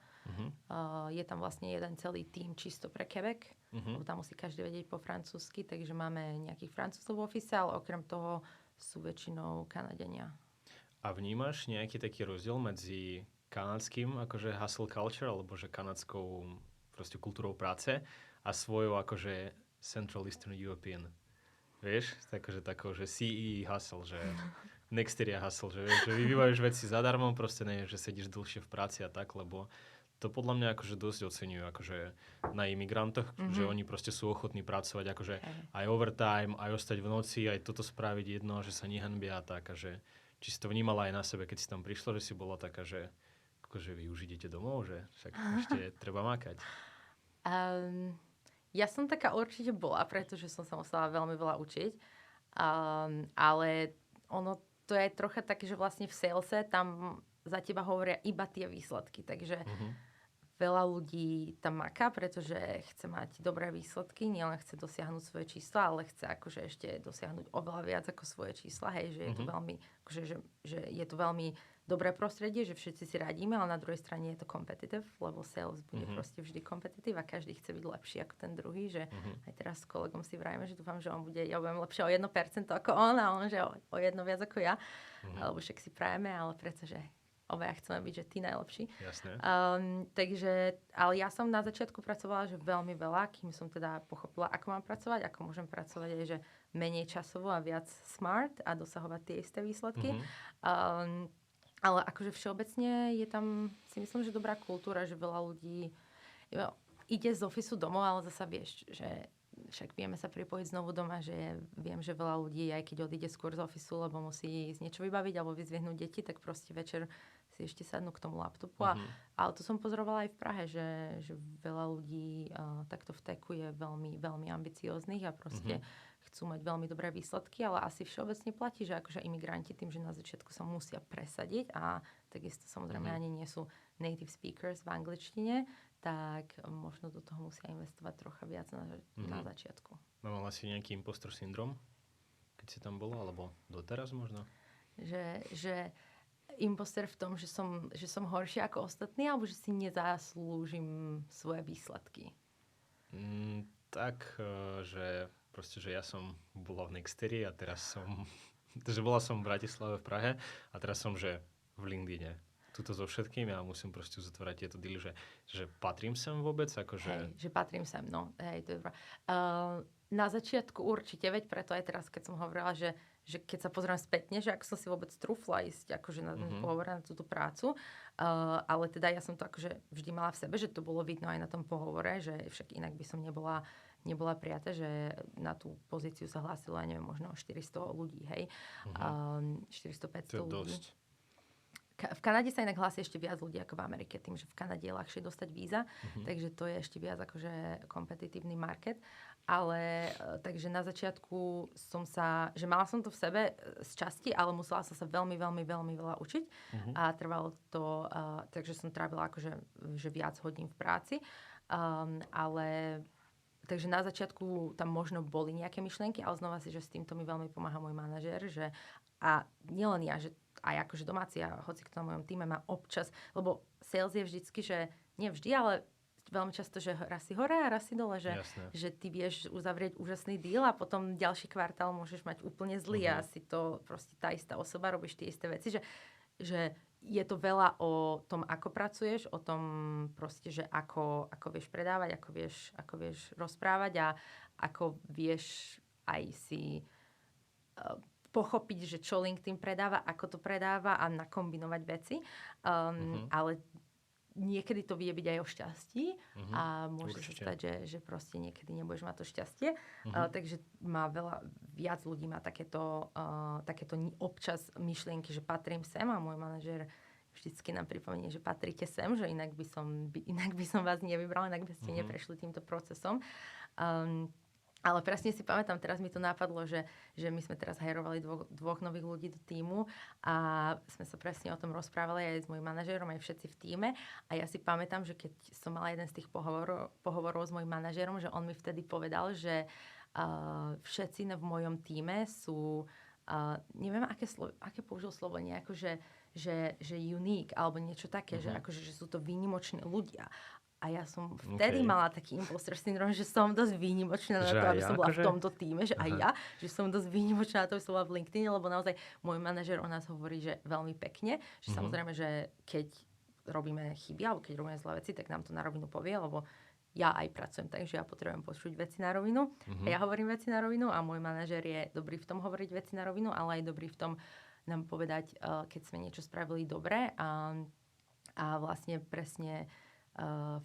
Je tam vlastne jeden celý tím čisto pre Quebec, lebo tam musí každý vedieť po francúzsky, takže máme nejakých Francúzov v office, ale okrem toho sú väčšinou Kanadania. A vnímaš nejaký taký rozdiel medzi kanadským akože hustle culture, alebo že kanadskou proste kultúrou práce a svojou akože Central Eastern European? Vieš? Takou, že CE hustle, že Nexteria hustle, že vyvíjaš veci zadarmo, proste nie, že sedíš dlhšie v práci a tak, lebo to podľa mňa akože dosť oceňujú akože na imigrantoch, že oni proste sú ochotní pracovať akože aj overtime, aj ostať v noci, aj toto spraviť jedno, že sa nehanbia a tak, a že či si to vnímala aj na sebe, keď si tam prišla, že si bola taká, že akože vy už idete domov, že však ešte treba makať. Ja som taká určite bola, pretože som sa musela veľmi veľa učiť. Ale ono to je trocha také, že vlastne v salese tam za teba hovoria iba tie výsledky. Takže veľa ľudí tam maká, pretože chce mať dobré výsledky, nielen chce dosiahnuť svoje čísla, ale chce akože ešte dosiahnuť oveľa viac ako svoje čísla. Hej, že je to veľmi, akože, že je to veľmi dobré prostredie, že všetci si radíme, ale na druhej strane je to competitive, lebo sales bude proste vždy competitive a každý chce byť lepší ako ten druhý, že aj teraz s kolegom si vrajme, že dúfam, že on bude, ja budem lepšie o 1% ako on a on, že o 1 viac ako ja, alebo však si prajeme, ale pretože obaja chceme byť, že tí najlepší. Jasné. Takže, ale ja som na začiatku pracovala, že veľmi veľa, kým som teda pochopila, ako mám pracovať, ako môžem pracovať aj, že menej časovo a viac smart a dosahovať tie isté výsledky. Ale akože všeobecne je tam, si myslím, že dobrá kultúra, že veľa ľudí ide z ofisu domov, ale zasa vieš, že však vieme sa pripojiť znovu doma, že viem, že veľa ľudí, aj keď odíde skôr z ofisu, lebo musí ísť niečo vybaviť alebo vyzvihnúť deti, tak proste večer si ešte sadnú k tomu laptopu. Ale to som pozorovala aj v Prahe, že veľa ľudí takto v techu je veľmi, veľmi ambicióznych a proste chcú mať veľmi dobré výsledky, ale asi všeobecne platí, že akože imigranti tým, že na začiatku sa musia presadiť a takisto samozrejme ani nie sú native speakers v angličtine, tak možno do toho musia investovať trocha viac na začiatku. Mala si nejaký impostor syndrom, keď si tam bola, alebo doteraz možno? Že imposter v tom, že som horšia ako ostatní, alebo že si nezaslúžim svoje výsledky? Že proste, že ja som bola v Nexterii a teraz že bola som v Bratislave, v Prahe a teraz som, že v LinkedIne. Tuto so všetkým ja musím proste uzatvárať tieto dealy, že patrím sem vôbec? Akože... Hej, že patrím sem, no. Hej, to je dobré. Na začiatku určite, veď preto aj teraz, keď som hovorila, že keď sa pozriem spätne, že ako som si vôbec trúfla ísť akože na pohovor, na túto prácu, ale teda ja som to akože vždy mala v sebe, že to bolo vidno aj na tom pohovore, že však inak by som nebola prijatá, že na tú pozíciu sa hlásilo, ja neviem, možno 400 ľudí, hej. 400-500 ľudí. Dosť. V Kanade sa inak hlási ešte viac ľudí ako v Amerike, tým, že v Kanade je ľahšie dostať víza, takže to je ešte viac akože kompetitívny market. Ale takže na začiatku že mala som to v sebe z časti, ale musela som sa veľmi, veľmi, veľmi veľa učiť a trvalo to, takže som trávila akože že viac hodín v práci, ale takže na začiatku tam možno boli nejaké myšlienky, ale znova si, že s týmto mi veľmi pomáha môj manažér, že a nielen ja, že aj akože domáci a hoci kto na mojom týme má občas, lebo sales je vždycky, že nie vždy, ale veľmi často, že raz si hore a raz si dole, že ty vieš uzavrieť úžasný deal a potom ďalší kvartál môžeš mať úplne zlý a si to proste tá istá osoba, robíš tie isté veci, že je to veľa o tom, ako pracuješ, o tom proste, že ako vieš predávať, ako vieš rozprávať a ako vieš aj si pochopiť, že čo LinkedIn predáva, ako to predáva a nakombinovať veci. Ale niekedy to vie byť aj o šťastí a môže sa stať, že proste niekedy nebudeš mať to šťastie. Takže viac ľudí má takéto občas myšlienky, že patrím sem a môj manažér vždycky nám pripomenie, že patríte sem, že inak by som vás nevybral, inak by ste neprešli týmto procesom. Ale presne si pamätám, teraz mi to napadlo, že my sme teraz hajrovali dvoch nových ľudí do tímu a sme sa presne o tom rozprávali aj s mojím manažérom, aj všetci v tíme. A ja si pamätám, že keď som mala jeden z tých pohovorov s mojím manažérom, že on mi vtedy povedal, že všetci v mojom tíme sú, neviem, aké použil slovo, nejako, že unique, alebo niečo také, že akože, že sú to výnimoční ľudia. A ja som vtedy mala taký imposter syndrom, že som dosť výnimočná na to, aby som bola v tomto týme, že aj ja, že som dosť výnimočná na to, aby som bola v LinkedIne, lebo naozaj môj manažer o nás hovorí, že veľmi pekne, že samozrejme, že keď robíme chyby, alebo keď robíme zlé veci, tak nám to na rovinu povie, lebo ja aj pracujem tak, že ja potrebujem počuť veci na rovinu a ja hovorím veci na rovinu a môj manažer je dobrý v tom hovoriť veci na rovinu, ale aj dobrý v tom nám povedať, keď sme niečo spravili dobre a vlastne presne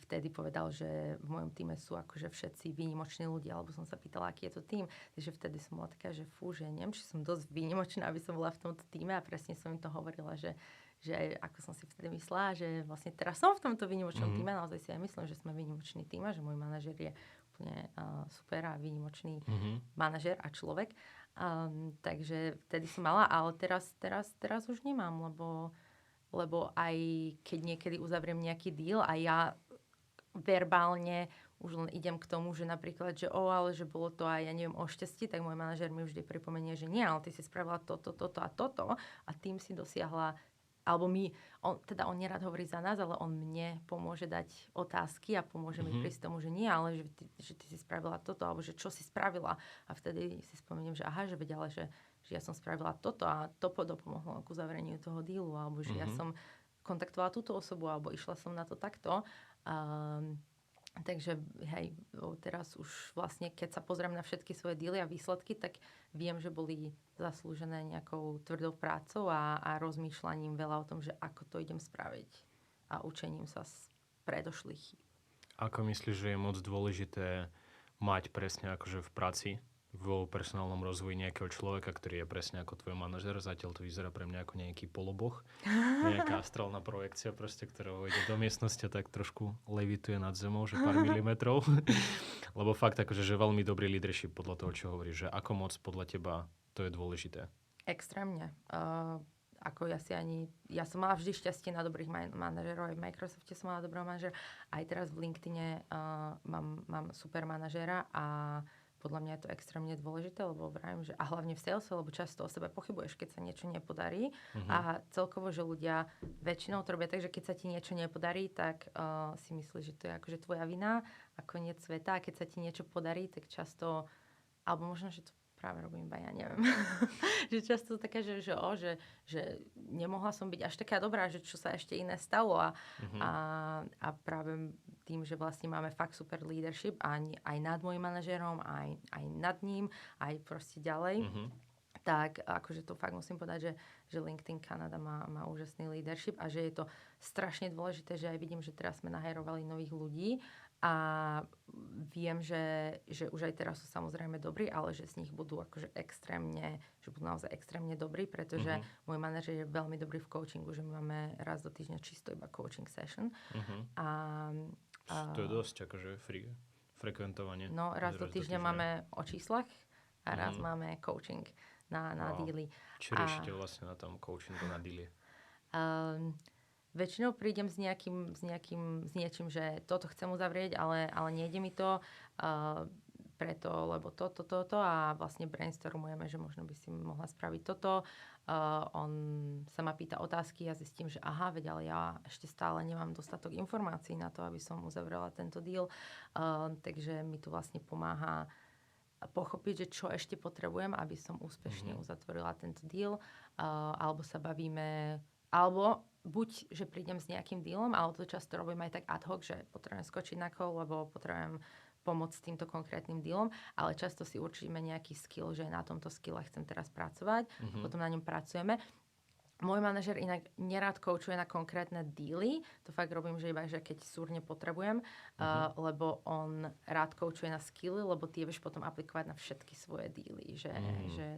vtedy povedal, že v mojom týme sú akože všetci výnimoční ľudia, alebo som sa pýtala, aký je to tým. Takže vtedy som bola taká, že že neviem, či som dosť výnimočná, aby som bola v tomto týme a presne som im to hovorila, že ako som si vtedy myslela, že vlastne teraz som v tomto výnimočnom týme, naozaj si aj myslím, že sme výnimočný tým a že môj manažer je úplne super a výnimočný manažer a človek. Takže vtedy som mala, ale teraz už nemám, lebo aj keď niekedy uzavriem nejaký deal a ja verbálne už len idem k tomu, že napríklad, že ale že bolo to aj, ja neviem, o šťastí, tak môj manažer mi vždy pripomenie, že nie, ale ty si spravila toto a toto a tým si dosiahla, alebo on nerad hovorí za nás, ale on mne pomôže dať otázky a pomôže mi prísť tomu, že nie, ale že ty si spravila toto, alebo že čo si spravila. A vtedy si spomeniem, že aha, že veď, ale že ja som spravila toto a to dopomohlo k uzavreniu toho dealu, alebo že ja som kontaktovala túto osobu, alebo išla som na to takto. Takže hej, teraz už vlastne, keď sa pozriem na všetky svoje dealy a výsledky, tak viem, že boli zaslúžené nejakou tvrdou prácou a rozmýšľaním veľa o tom, že ako to idem spraviť a učením sa z predošlých chýb. Ako myslíš, že je moc dôležité mať presne akože v práci vo personálnom rozvoji nejakého človeka, ktorý je presne ako tvoj manažer? Zatiaľ to vyzerá pre mňa ako nejaký poloboh. Nejaká astrálna projekcia proste, ktorá ide do miestnosti a tak trošku levituje nad zemou, že pár milimetrov. Lebo fakt akože, že veľmi dobrý leadership podľa toho, čo hovoríš, že ako moc podľa teba to je dôležité? Extrémne. Ja som mala vždy šťastie na dobrých manažerov, aj v Microsofte som mala dobrého manažera, aj teraz v LinkedIne mám super manažera a podľa mňa je to extrémne dôležité, lebo vravím, že a hlavne v salese, lebo často o sebe pochybuješ, keď sa niečo nepodarí. A celkovo, že ľudia väčšinou to robia tak, že keď sa ti niečo nepodarí, tak si myslíš, že to je akože tvoja vina a koniec sveta. A keď sa ti niečo podarí, tak často, alebo možno, že to práve robím iba ja, neviem. Že často také, že nemohla som byť až taká dobrá, že čo sa ešte iné stalo a práve tým, že vlastne máme fakt super leadership aj nad môjim manažérom, aj nad ním, aj proste ďalej. Tak akože to fakt musím povedať, že LinkedIn Canada má úžasný leadership a že je to strašne dôležité, že aj vidím, že teraz sme nahajrovali nových ľudí a viem, že už aj teraz sú samozrejme dobrí, ale že z nich budú akože že budú naozaj extrémne dobrí, pretože môj manažer je veľmi dobrý v coachingu, že my máme raz do týždňa čisto iba coaching session. To je dosť akože frekventovanie. No, raz do týždňa máme o číslach a raz máme coaching na díly. Čo riešite vlastne na tom coachingu na díly? Väčšinou prídem s niečím, že toto chcem uzavrieť, ale nejde mi to preto, lebo toto a vlastne brainstormujeme, že možno by si mohla spraviť toto. On sa ma pýta otázky a zistím, že aha, veď, ale ja ešte stále nemám dostatok informácií na to, aby som uzavrela tento deal. Takže mi tu vlastne pomáha pochopiť, že čo ešte potrebujem, aby som úspešne uzatvorila tento deal. Alebo sa bavíme, alebo buď, že prídem s nejakým dealom, ale to často robím aj tak ad hoc, že potrebujem skočiť na call, lebo potrebujem pomôcť s týmto konkrétnym dealom, ale často si určíme nejaký skill, že na tomto skille chcem teraz pracovať, potom na ňom pracujeme. Môj manažer inak nerád koučuje na konkrétne díly. To fakt robím, že iba, že keď súrne potrebujem, lebo on rád koučuje na skilly, lebo tie vieš potom aplikovať na všetky svoje díly.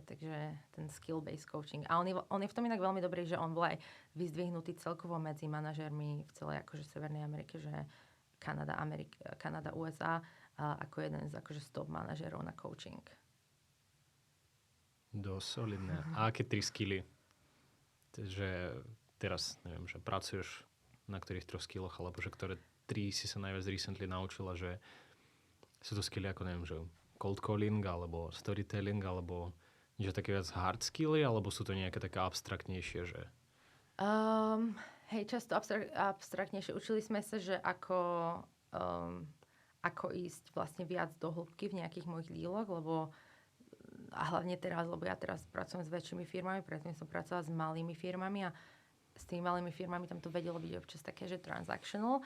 Takže ten skill-based coaching. A on je v tom inak veľmi dobrý, že on bol aj vyzdvihnutý celkovo medzi manažermi v celej akože Severnej Amerike, že Kanada, USA ako jeden z akože top manažerov na coaching. Dosť solidné. A aké 3 skilly? Že teraz, neviem, že pracuješ na ktorých 3 skilloch, alebo že ktoré 3 si sa najviac recently naučila, že sú to skilly ako, neviem, že cold calling, alebo storytelling, alebo niečo také viac hard skilly, alebo sú to nejaké také abstraktnejšie, že... Často abstraktnejšie. Učili sme sa, že ako ísť vlastne viac do hĺbky v nejakých mojich díloch, lebo a hlavne teraz, lebo ja teraz pracujem s väčšími firmami, predtým som pracovala s malými firmami a s tými malými firmami tam to vedelo byť občas také, že transactional,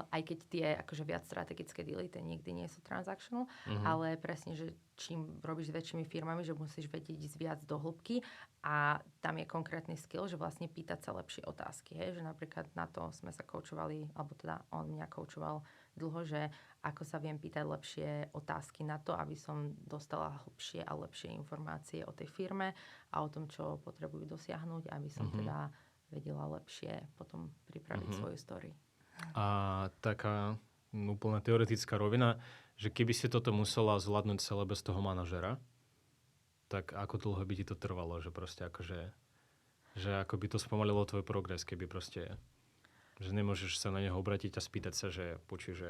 aj keď tie akože viac strategické dealy, tie nikdy nie sú transactional, ale presne, že čím robíš s väčšími firmami, že musíš vedieť ísť viac do hĺbky a tam je konkrétny skill, že vlastne pýtať sa lepšie otázky, hej? Že napríklad na to sme sa koučovali, alebo teda on mňa koučoval dlho, že ako sa viem pýtať lepšie otázky na to, aby som dostala hlbšie a lepšie informácie o tej firme a o tom, čo potrebujú dosiahnuť, aby som teda vedela lepšie potom pripraviť svoju story. A taká úplne teoretická rovina, že keby si toto musela zvládnuť celé bez toho manažera, tak ako dlho by ti to trvalo? Že proste akože, že ako by to spomalilo tvoj progres, keby proste, že nemôžeš sa na neho obratiť a spýtať sa, že počuj, že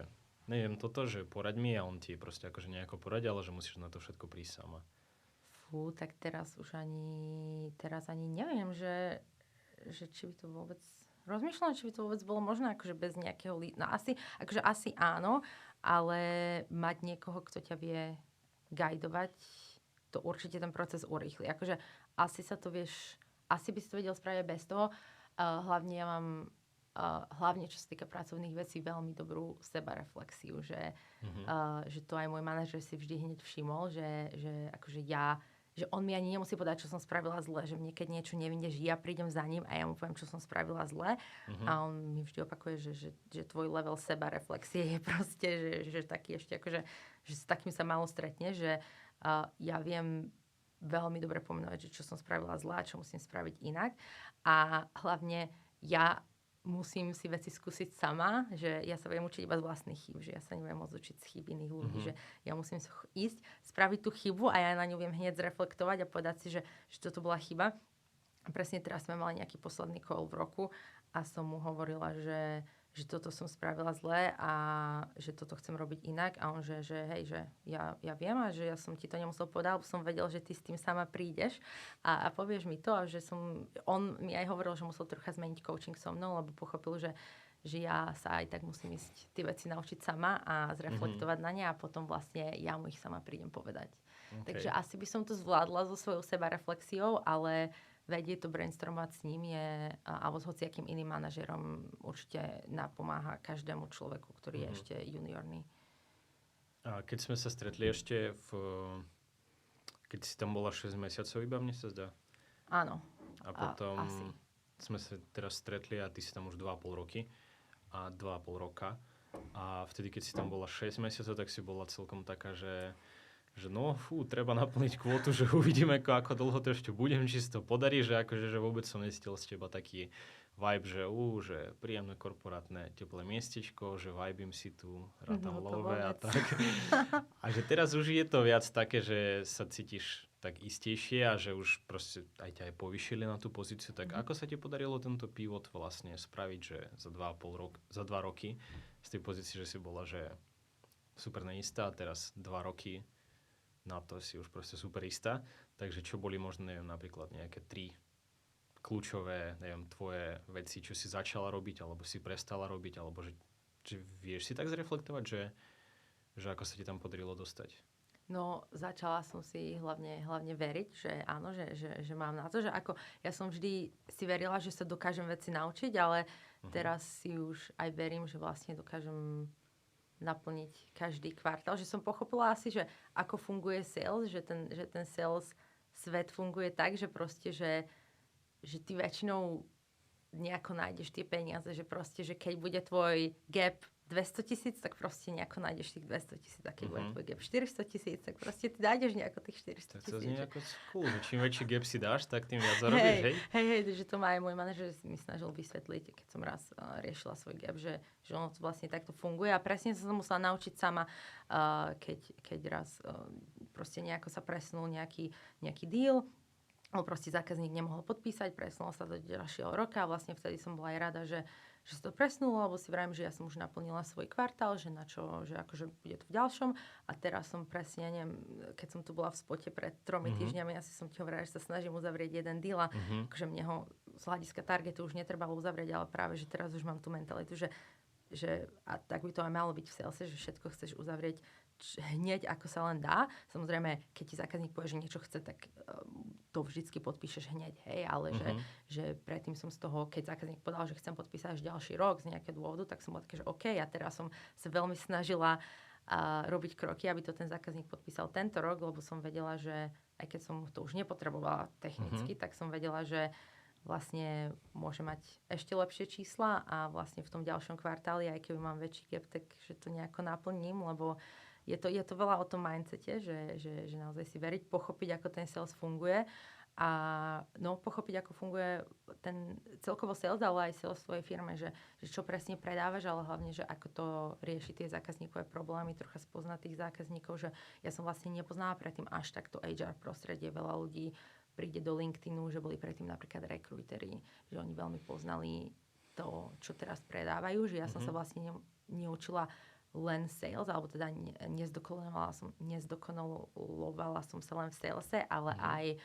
neviem toto, že poraď mi a on ti proste akože nejako poradí, ale že musíš na to všetko prísť sama. Fú, tak teraz ani neviem, že či by to vôbec... Rozmýšľam, či by to vôbec bolo možné akože bez nejakého... No asi áno, ale mať niekoho, kto ťa vie guidovať, to určite ten proces urýchli. Akože asi by si to vedel spraviť bez toho. Hlavne čo sa týka pracovných vecí, veľmi dobrú sebareflexiu, že to aj môj manažer si vždy hneď všimol, že akože že on mi ani nemusí povedať, čo som spravila zle, že mne keď niečo nevyjde, že ja prídem za ním a ja mu poviem, čo som spravila zle. A on mi vždy opakuje, že tvoj level sebareflexie je proste, že taký ešte akože, že s takým sa málo stretne, že ja viem veľmi dobre pomenovať, že čo som spravila zle a čo musím spraviť inak. A hlavne ja musím si veci skúsiť sama, že ja sa viem učiť iba z vlastných chýb, že ja sa neviem môcť učiť z chýb iných ľudí, že ja musím ísť, spraviť tú chybu a ja na ňu viem hneď zreflektovať a povedať si, že toto bola chyba. A presne teraz sme mali nejaký posledný call v roku a som mu hovorila, že toto som spravila zle a že toto chcem robiť inak. A on, že hej, že ja viem a že ja som ti to nemusel povedať, lebo som vedel, že ty s tým sama prídeš a povieš mi to. A že on mi aj hovoril, že musel trocha zmeniť coaching so mnou, lebo pochopil, že ja sa aj tak musím ísť tie veci naučiť sama a zreflektovať na ne a potom vlastne ja mu ich sama prídem povedať. Okay. Takže asi by som to zvládla so svojou sebareflexiou, ale vedieť to brainstormovať s ním alebo s hociakým iným manažerom určite napomáha každému človeku, ktorý je ešte juniorný. A keď sme sa stretli ešte keď si tam bola 6 mesiacov iba, mne sa zdá? Áno. A potom sme sa teraz stretli a ty si tam už 2,5 roky a 2,5 roka. A vtedy, keď si tam bola 6 mesiacov, tak si bola celkom taká, že treba naplniť kvótu, že uvidíme, ako dlho to ešte budem, či si to podarí, že akože že vôbec som necítil z teba taký vibe, že príjemné korporátne teplé miestečko, že vibím si tu, rátam love a tak. A že teraz už je to viac také, že sa cítiš tak istejšie a že už proste aj ťa aj povyšili na tú pozíciu. Tak ako sa ti podarilo tento pivot vlastne spraviť, že za 2 roky z tej pozície, že si bola, že super neistá a teraz 2 roky na to si už proste super istá. Takže čo boli možno, neviem, napríklad nejaké 3 kľúčové, neviem, tvoje veci, čo si začala robiť, alebo si prestala robiť, alebo že vieš si tak zreflektovať, že ako sa ti tam podarilo dostať? No, začala som si hlavne veriť, že áno, že mám na to, že ako ja som vždy si verila, že sa dokážem veci naučiť, ale teraz si už aj verím, že vlastne dokážem naplniť každý kvartál. Že som pochopila asi, že ako funguje sales, že ten sales svet funguje tak, že proste, že že ty väčšinou nejako nájdeš tie peniaze, že proste, že keď bude tvoj gap 200 000, tak proste nejako nájdeš tých 200 000, a keď bude tvoj gap 400 000, tak proste ty nájdeš nejako tých 400 000. Tak to znie ako cool, že čím väčší gap si dáš, tak tým viac zarobíš, hej? Hej, že to má aj môj manažer mi snažil vysvetliť, keď som raz riešila svoj gap, že ono to vlastne takto funguje a presne som sa musela naučiť sama, keď raz proste nejako sa presunul nejaký deal, alebo proste zákazník nemohol podpísať, presunul sa do ďalšieho roka a vlastne vtedy som bola aj rada, že sa to presunulo, lebo si vravím, že ja som už naplnila svoj kvartál, že na čo, že akože bude to v ďalšom a teraz som presne, neviem, keď som tu bola v spote pred 3 týždňami, asi som ti hovorila, že sa snažím uzavrieť jeden deal a akože mne ho z hľadiska targetu už netrebalo uzavrieť, ale práve, že teraz už mám tú mentalitu, že a tak by to aj malo byť v salese, že všetko chceš uzavrieť hneď, ako sa len dá. Samozrejme, keď ti zákazník povie, že niečo chce, tak to vždycky podpíšeš hneď, hej, ale že predtým som z toho, keď zákazník povedal, že chcem podpísať až ďalší rok z nejakého dôvodu, tak som bola také, že OK, a teraz som sa veľmi snažila robiť kroky, aby to ten zákazník podpísal tento rok, lebo som vedela, že aj keď som to už nepotrebovala technicky, tak som vedela, že vlastne môže mať ešte lepšie čísla a vlastne v tom ďalšom kvartáli, aj keby mám väčší gap, tak že to nejako naplním, lebo je to veľa o tom mindsete, že naozaj si veriť, pochopiť, ako ten sales funguje a pochopiť, ako funguje ten celkovo sales, ale aj sales svojej firme, že čo presne predávaš, ale hlavne, že ako to rieši tie zákazníkové problémy, trocha spoznať tých zákazníkov, že ja som vlastne nepoznala predtým až takto HR prostredie, veľa ľudí príde do LinkedInu, že boli predtým napríklad recruiteri, že oni veľmi poznali to, čo teraz predávajú, že ja som sa vlastne neučila len sales, alebo teda nezdokonalovala som sa len v salese, ale aj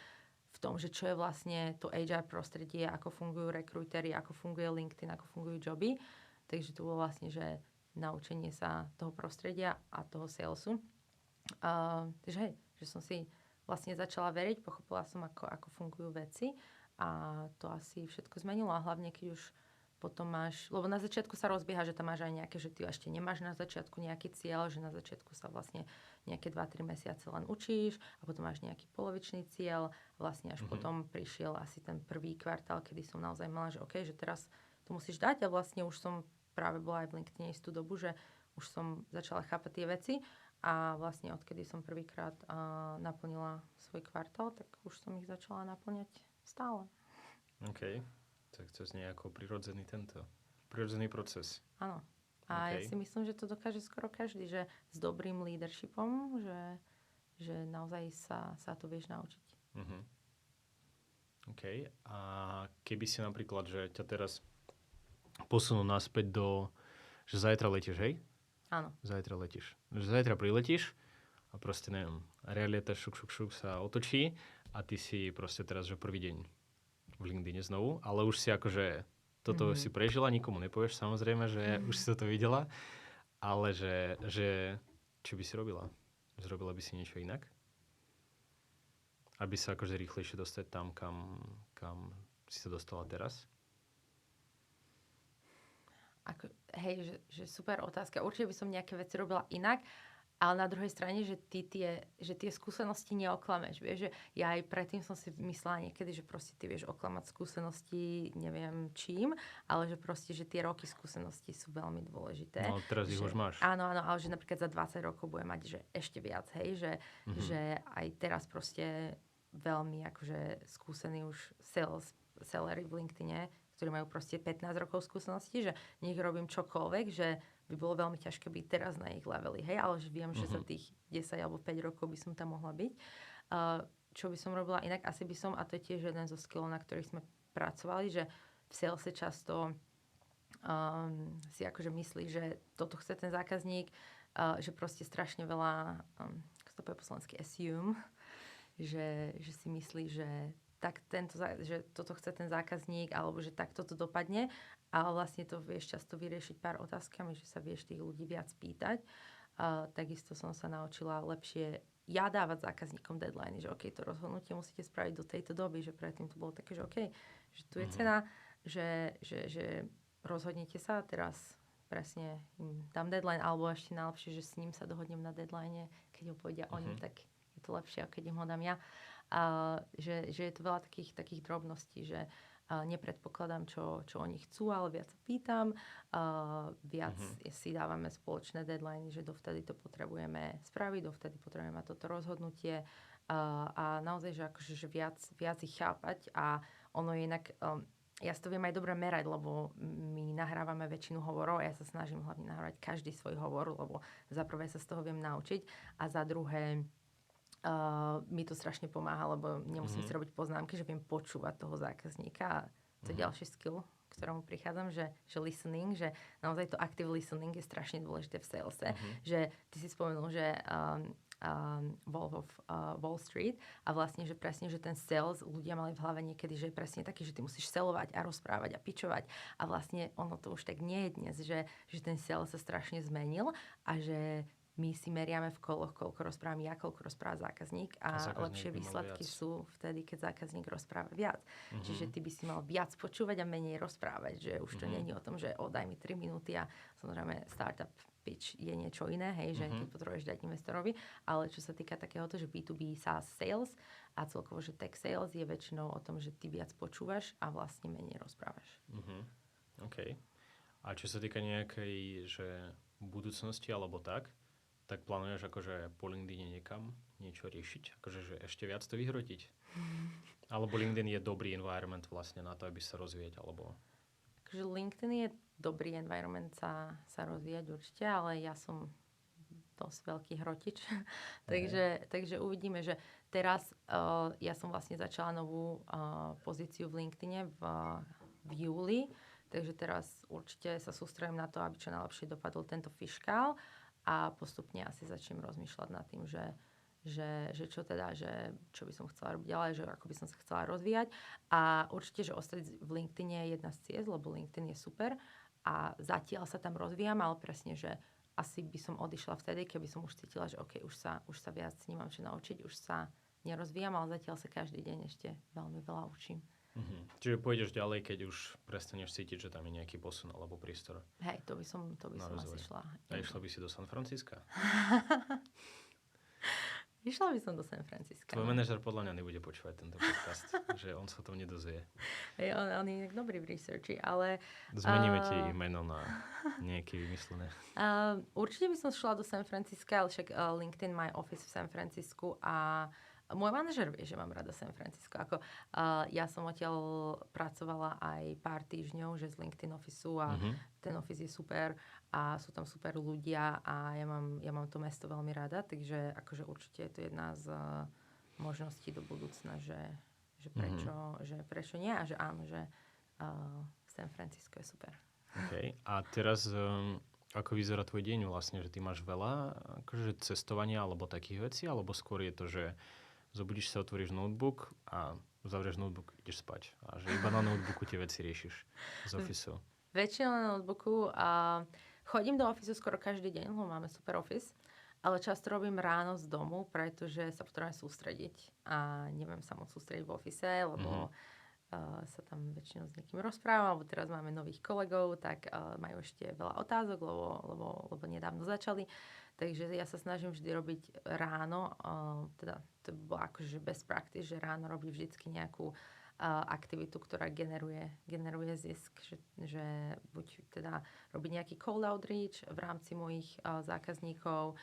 v tom, že čo je vlastne to HR prostredie, ako fungujú recruitery, ako funguje LinkedIn, ako fungujú joby. Takže to bolo vlastne, že naučenie sa toho prostredia a toho salesu. Takže hej, že som si vlastne začala veriť, pochopila som, ako fungujú veci a to asi všetko zmenilo. A hlavne, keď už potom máš, lebo na začiatku sa rozbieha, že tam máš aj nejaké, že ty ešte nemáš na začiatku nejaký cieľ, že na začiatku sa vlastne nejaké 2-3 mesiace len učíš a potom máš nejaký polovičný cieľ. Vlastne až potom prišiel asi ten prvý kvartál, kedy som naozaj mala, že OK, že teraz to musíš dať a vlastne už som práve bola aj v LinkedIne istú dobu, že už som začala chápať tie veci a vlastne odkedy som prvýkrát naplnila svoj kvartál, tak už som ich začala naplňať stále. OK. Tak to znie ako prirodzený proces. Áno. A ja si myslím, že to dokáže skoro každý, že s dobrým leadershipom, že naozaj sa to vieš naučiť. OK. A keby si napríklad, že ťa teraz posunú naspäť že zajtra letíš, hej? Áno. Zajtra letíš. Že zajtra priletíš a proste, neviem, realita šuk sa otočí a ty si proste teraz, že prvý deň v LinkedIne znovu, ale už si akože toto si prežila, nikomu nepovieš samozrejme, že už si toto videla, ale že čo by si robila? Zrobila by si niečo inak? Aby sa akože rýchlejšie dostať tam, kam si sa dostala teraz? Že super otázka. Určite by som nejaké veci robila inak, ale na druhej strane, že tie skúsenosti neoklameš. Vieš, že ja aj predtým som si myslela niekedy, že proste ty vieš oklamať skúsenosti neviem čím, ale že proste, že tie roky skúsenosti sú veľmi dôležité. No, teraz ich už máš. Áno, ale že napríklad za 20 rokov budem mať, že ešte viac, hej, že aj teraz proste veľmi akože skúsení už sellery v LinkedIne, ktorí majú proste 15 rokov skúsenosti, že nech robím čokoľvek, že by bolo veľmi ťažké byť teraz na ich leveli, hej, ale že viem, že za tých 10 alebo 5 rokov by som tam mohla byť. Čo by som robila inak? Asi by som, a to je tiež jeden zo skillov, na ktorých sme pracovali, že v salese často si akože myslí, že toto chce ten zákazník, že proste strašne veľa, ako to povie po slovensky, assume, že si myslí, že že toto chce ten zákazník, alebo že takto to dopadne. Ale vlastne to vieš často vyriešiť pár otázkami, že sa vieš tých ľudí viac pýtať. Takisto som sa naučila lepšie dávať zákazníkom deadline, že OK, to rozhodnutie musíte spraviť do tejto doby, že predtým to bolo také, že OK, že tu je cena, že rozhodnite sa, teraz presne im dám deadline, alebo ešte najlepšie, že s ním sa dohodnem na deadline, keď ho povedia oni, tak je to lepšie, keď im ho dám ja. Že je to veľa takých drobností, že nepredpokladám, čo oni chcú, ale viac sa pýtam, viac si dávame spoločné deadliny, že dovtedy to potrebujeme spraviť, dovtedy potrebujeme mať toto rozhodnutie a naozaj, že akože že viac ich chápať a ono je inak... Ja si to viem aj dobre merať, lebo my nahrávame väčšinu hovorov a ja sa snažím hlavne nahrávať každý svoj hovor, lebo za prvé sa z toho viem naučiť a za druhé mi to strašne pomáha, lebo nemusím si robiť poznámky, že viem počúvať toho zákazníka a to je ďalší skill, k ktorému prichádzam, že listening, že naozaj to active listening je strašne dôležité v salese, že ty si spomenul, že Wolf of Wall Street a vlastne, že presne, že ten sales ľudia mali v hlave niekedy, že je presne taký, že ty musíš selovať a rozprávať a pičovať a vlastne ono to už tak nie je dnes, že ten sales sa strašne zmenil a že my si meriame v koloch, koľko rozprávam ja, koľko rozpráva zákazník a lepšie výsledky sú vtedy, keď zákazník rozpráva viac. Čiže ty by si mal viac počúvať a menej rozprávať, že už to nie je o tom, že daj mi 3 minúty a samozrejme startup pitch je niečo iné, hej, že keď potrebuješ dať investorovi, ale čo sa týka takéhoto, že B2B SaaS sales a celkovo, že tech sales je väčšinou o tom, že ty viac počúvaš a vlastne menej rozprávaš. OK. A čo sa týka nejakej, že budúcnosti alebo tak plánuješ akože po LinkedIne niekam niečo riešiť? Akože že ešte viac to vyhrotiť? Alebo LinkedIn je dobrý environment vlastne na to, aby sa rozvíjať, alebo... Takže LinkedIn je dobrý environment sa rozvíjať určite, ale ja som dosť veľký hrotič. takže uvidíme, že teraz ja som vlastne začala novú pozíciu v LinkedIne v júli, takže teraz určite sa sústredím na to, aby čo najlepšie dopadol tento fiškál a postupne asi začnem rozmýšľať nad tým, že čo teda, že čo by som chcela robiť ďalej, že ako by som sa chcela rozvíjať. A určite, že ostať v LinkedIne je jedna z ciest, lebo LinkedIn je super a zatiaľ sa tam rozvíjam, ale presne, že asi by som odišla vtedy, keby som už cítila, že OK, už sa viac nemám čo naučiť, už sa nerozvíjam, ale zatiaľ sa každý deň ešte veľmi veľa učím. Čiže pôjdeš ďalej, keď už prestaneš cítiť, že tam je nejaký posun alebo prístor. Hej, to by som asi šla. A išla by si do San Francisca? Išla by som do San Francisca. Tvoj manažer podľa mňa nebude počúvať tento podcast, že on sa to nedozvie. Hej, on je dobrý v researchi, ale... Zmeníme ti meno na nejaké vymyslené. Určite by som šla do San Francisca, ale však LinkedIn má office v San Francisku a môj manažer vie, že mám rada San Francisco. Ja som odtiaľ pracovala aj pár týždňov, že z LinkedIn officeu a ten office je super a sú tam super ľudia a ja mám to mesto veľmi rada, takže akože určite je to jedna z možností do budúcna, že prečo nie a že áno, že San Francisco je super. Okay. A teraz ako vyzerá tvoj deň vlastne, že ty máš veľa akože cestovania alebo takých vecí, alebo skôr je to, že zobudíš sa, otvoríš notebook a zavrieš notebook, ideš spať. A že iba na notebooku tie veci riešiš z ofisu. Väčšinou na notebooku a chodím do ofisu skoro každý deň, lebo máme super office, ale často robím ráno z domu, pretože sa potrebujem sústrediť a neviem sa moc sústrediť v office, lebo sa tam väčšinou s niekým rozprávam, alebo teraz máme nových kolegov, tak majú ešte veľa otázok, lebo nedávno začali. Takže ja sa snažím vždy robiť ráno, teda to bola akože best practice, že ráno robí vždycky nejakú aktivitu, ktorá generuje zisk, že buď teda robiť nejaký cold outreach v rámci mojich zákazníkov,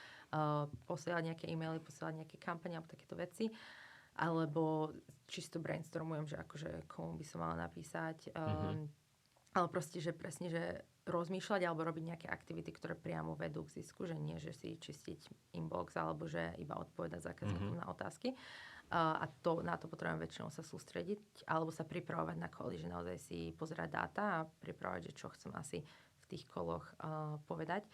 posielať nejaké e-maily, posielať nejaké kampane alebo takéto veci, alebo čisto brainstormujem, že akože komu by som mala napísať, ale proste, že presne, že rozmýšľať alebo robiť nejaké aktivity, ktoré priamo vedú k zisku, že nie, že si čistiť inbox alebo že iba odpovedať zákazníkom na otázky. A na to potrebujem väčšinou sa sústrediť alebo sa pripravovať na koly, že naozaj si pozerať dáta a pripravovať, že čo chcem asi v tých koloch povedať.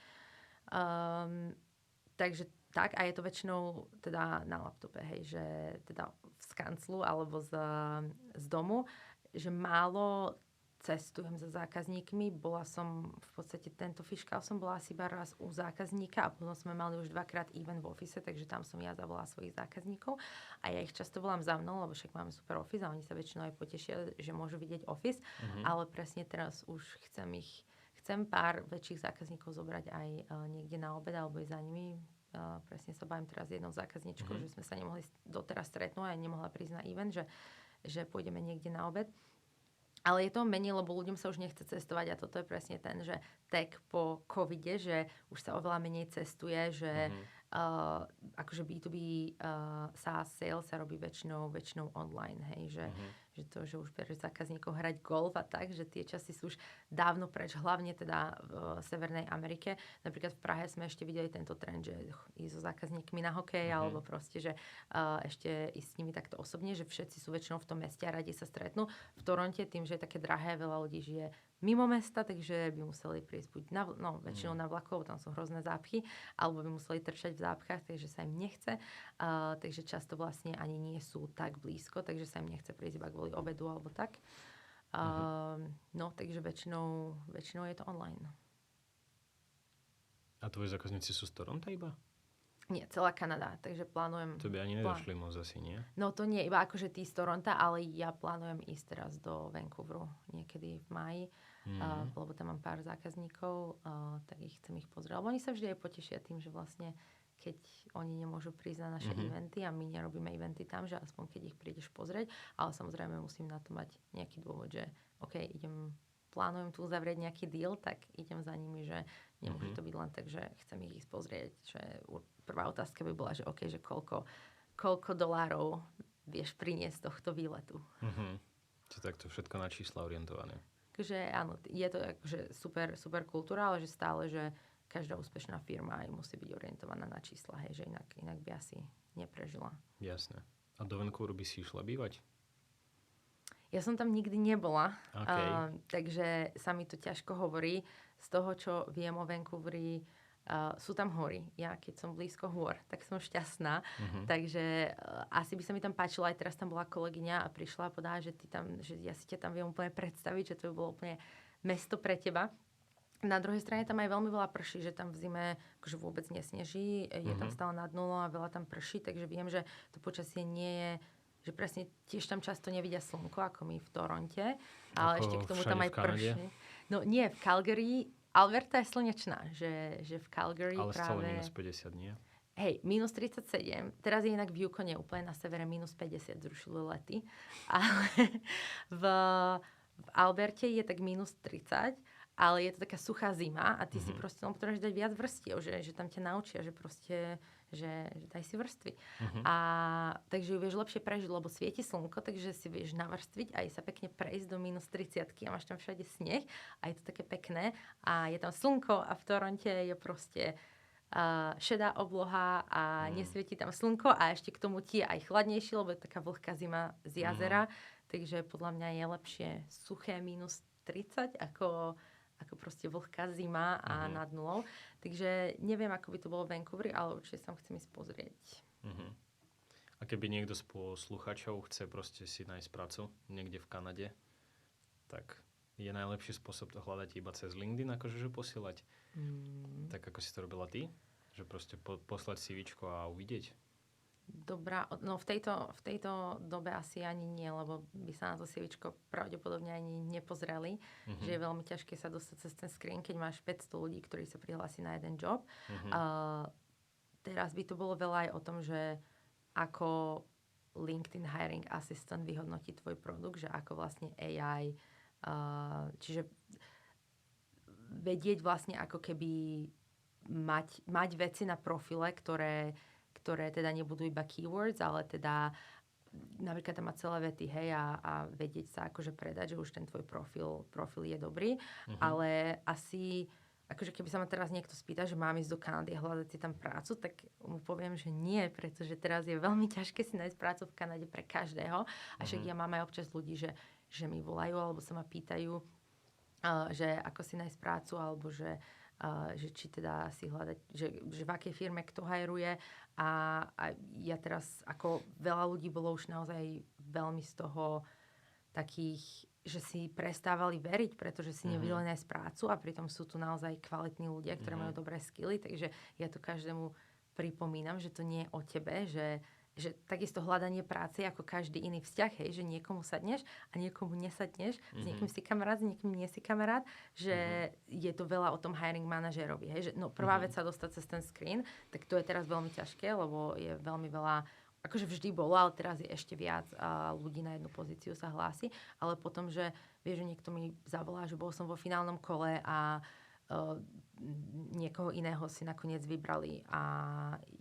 Takže tak, a je to väčšinou teda na laptope, hej, že teda z kanclu alebo z domu, že málo cestujem za zákazníkmi. Bola som v podstate, tento fiškál som bola asi iba raz u zákazníka a potom sme mali už 2-krát event v office, takže tam som ja zavolala svojich zákazníkov a ja ich často volám za mnou, lebo však máme super office a oni sa väčšinou aj potešia, že môžu vidieť office, ale presne teraz už chcem pár väčších zákazníkov zobrať aj niekde na obed alebo aj za nimi presne sa bavím teraz s jednou zákazničkou, že sme sa nemohli doteraz stretnúť a nemohla prísť na event, že pôjdeme niekde na obed. Ale je to menej, lebo ľuďom sa už nechce cestovať a toto je presne ten, že tag po covide, že už sa oveľa menej cestuje, že akože B2B SaaS sales sa robí väčšinou online, hej, že to, že už bereš zákazníkov hrať golf a tak, že tie časy sú už dávno preč, hlavne teda v Severnej Amerike. Napríklad v Prahe sme ešte videli tento trend, že ísť so zákazníkmi na hokej, alebo proste, že ešte ísť s nimi takto osobne, že všetci sú väčšinou v tom meste a radi sa stretnú. V Toronte, tým, že je také drahé, veľa ľudí žije mimo mesta, takže by museli prísť buď väčšinou na vlakov, tam sú hrozné zápchy, alebo by museli trčať v zápchách, takže sa im nechce. Takže často vlastne ani nie sú tak blízko, takže sa im nechce prísť iba kvôli obedu alebo tak. No, takže väčšinou je to online. A tvoji zákazníci sú z Toronto iba? Nie, celá Kanada, takže plánujem... To by ani nedošli moc asi, nie? No to nie, iba akože tí z Toronto, ale ja plánujem ísť teraz do Vancouveru niekedy v máji, lebo tam mám pár zákazníkov, tak chcem ich pozrieť. Lebo oni sa vždy aj potešia tým, že vlastne keď oni nemôžu prísť na naše eventy a my nerobíme eventy tam, že aspoň keď ich prídeš pozrieť, ale samozrejme musím na to mať nejaký dôvod, že OK, plánujem tu uzavrieť nejaký deal, tak idem za nimi, že nemôže to byť len tak, že chcem ich ísť pozrieť. Že prvá otázka by bola, že OK, že koľko dolárov vieš priniesť z tohto výletu. Čiže takto všetko na čísla orientované. Takže áno, je to akože super kultúra, ale že stále, že každá úspešná firma aj musí byť orientovaná na čísla, hej, že inak by asi neprežila. Jasné. A do Vancouveru by si išla bývať? Ja som tam nikdy nebola, Okay. takže sa mi to ťažko hovorí. Z toho, čo viem o Vancouveri, sú tam hory. Ja, keď som blízko hôr, tak som šťastná. Takže asi by sa mi tam páčilo. Aj teraz tam bola kolegyňa a prišla a povedala, že ja si ťa tam viem úplne predstaviť, že to by bolo úplne mesto pre teba. Na druhej strane tam aj veľmi veľa prší, že tam v zime akože vôbec nesneží, je tam stále nad nulou a veľa tam prší, takže viem, že to počasie nie je, že presne tiež tam často nevidia slnko, ako my v Toronte, ale ako ešte k tomu tam aj v Kanade? prší. No nie, v Calgary, Alberta je slnečná, že v Calgary ale práve... stále minus 50, nie? Hej, minus 37. Teraz je inak v Yukone úplne na severe minus 50, zrušili lety. Ale v Alberte je tak minus 30, ale je to taká suchá zima a ty si proste potrebuješ dať viac vrstiev, že tam ťa naučia, že proste, že daj si vrstvy. A takže ju vieš lepšie prežiť, lebo svieti slnko, takže si vieš navrstviť a aj sa pekne prejsť do minus 30 a máš tam všade sneh a je to také pekné a je tam slnko a v Toronte je proste šedá obloha a nesvieti tam slnko a ešte k tomu ti je aj chladnejšie, lebo je taká vlhká zima z jazera, takže podľa mňa je lepšie suché minus 30 ako proste vlhká zima a nad nulou. Takže neviem, ako by to bolo v Vancouveri, ale určite sa chcem ísť pozrieť. A keby niekto z posluchačov chce proste si nájsť prácu niekde v Kanade, tak je najlepší spôsob to hľadať iba cez LinkedIn, akože že posielať. Tak ako si to robila ty? Že proste poslať CVčko a uvidieť? Dobrá, no v tejto dobe asi ani nie, lebo by sa na to CVčko pravdepodobne ani nepozreli, že je veľmi ťažké sa dostať cez ten screen, keď máš 500 ľudí, ktorí sa prihlási na jeden job. Teraz by to bolo veľa aj o tom, že ako LinkedIn Hiring Assistant vyhodnotí tvoj produkt, že ako vlastne AI, čiže vedieť vlastne ako keby mať veci na profile, ktoré teda nebudú iba keywords, ale teda napríklad tam má celé vety, hej, a vedieť sa akože predať, že už ten tvoj profil je dobrý, ale asi akože keby sa ma teraz niekto spýta, že mám ísť do Kanady a hľadať si tam prácu, tak mu poviem, že nie, pretože teraz je veľmi ťažké si nájsť prácu v Kanade pre každého. A však ja mám aj občas ľudí, že mi volajú alebo sa ma pýtajú, že ako si nájsť prácu, alebo že či teda si hľadať, že v akej firme kto hajruje. A ja teraz, ako veľa ľudí bolo už naozaj veľmi z toho takých, že si prestávali veriť, pretože si nevedeli nájsť prácu a pritom sú tu naozaj kvalitní ľudia, ktorí majú dobré skilly, takže ja to každému pripomínam, že to nie je o tebe, že že takisto hľadanie práce ako každý iný vzťah, hej, že niekomu sadneš a niekomu nesadneš, s niekým si kamarát, s niekým nie si kamarát, že je to veľa o tom hiring manažerovi, hej, že no prvá vec sa dostať cez ten screen, tak to je teraz veľmi ťažké, lebo je veľmi veľa, akože vždy bolo, ale teraz je ešte viac ľudí na jednu pozíciu sa hlási, ale potom, že vieš, že niekto mi zavolá, že bol som vo finálnom kole a niekoho iného si nakoniec vybrali a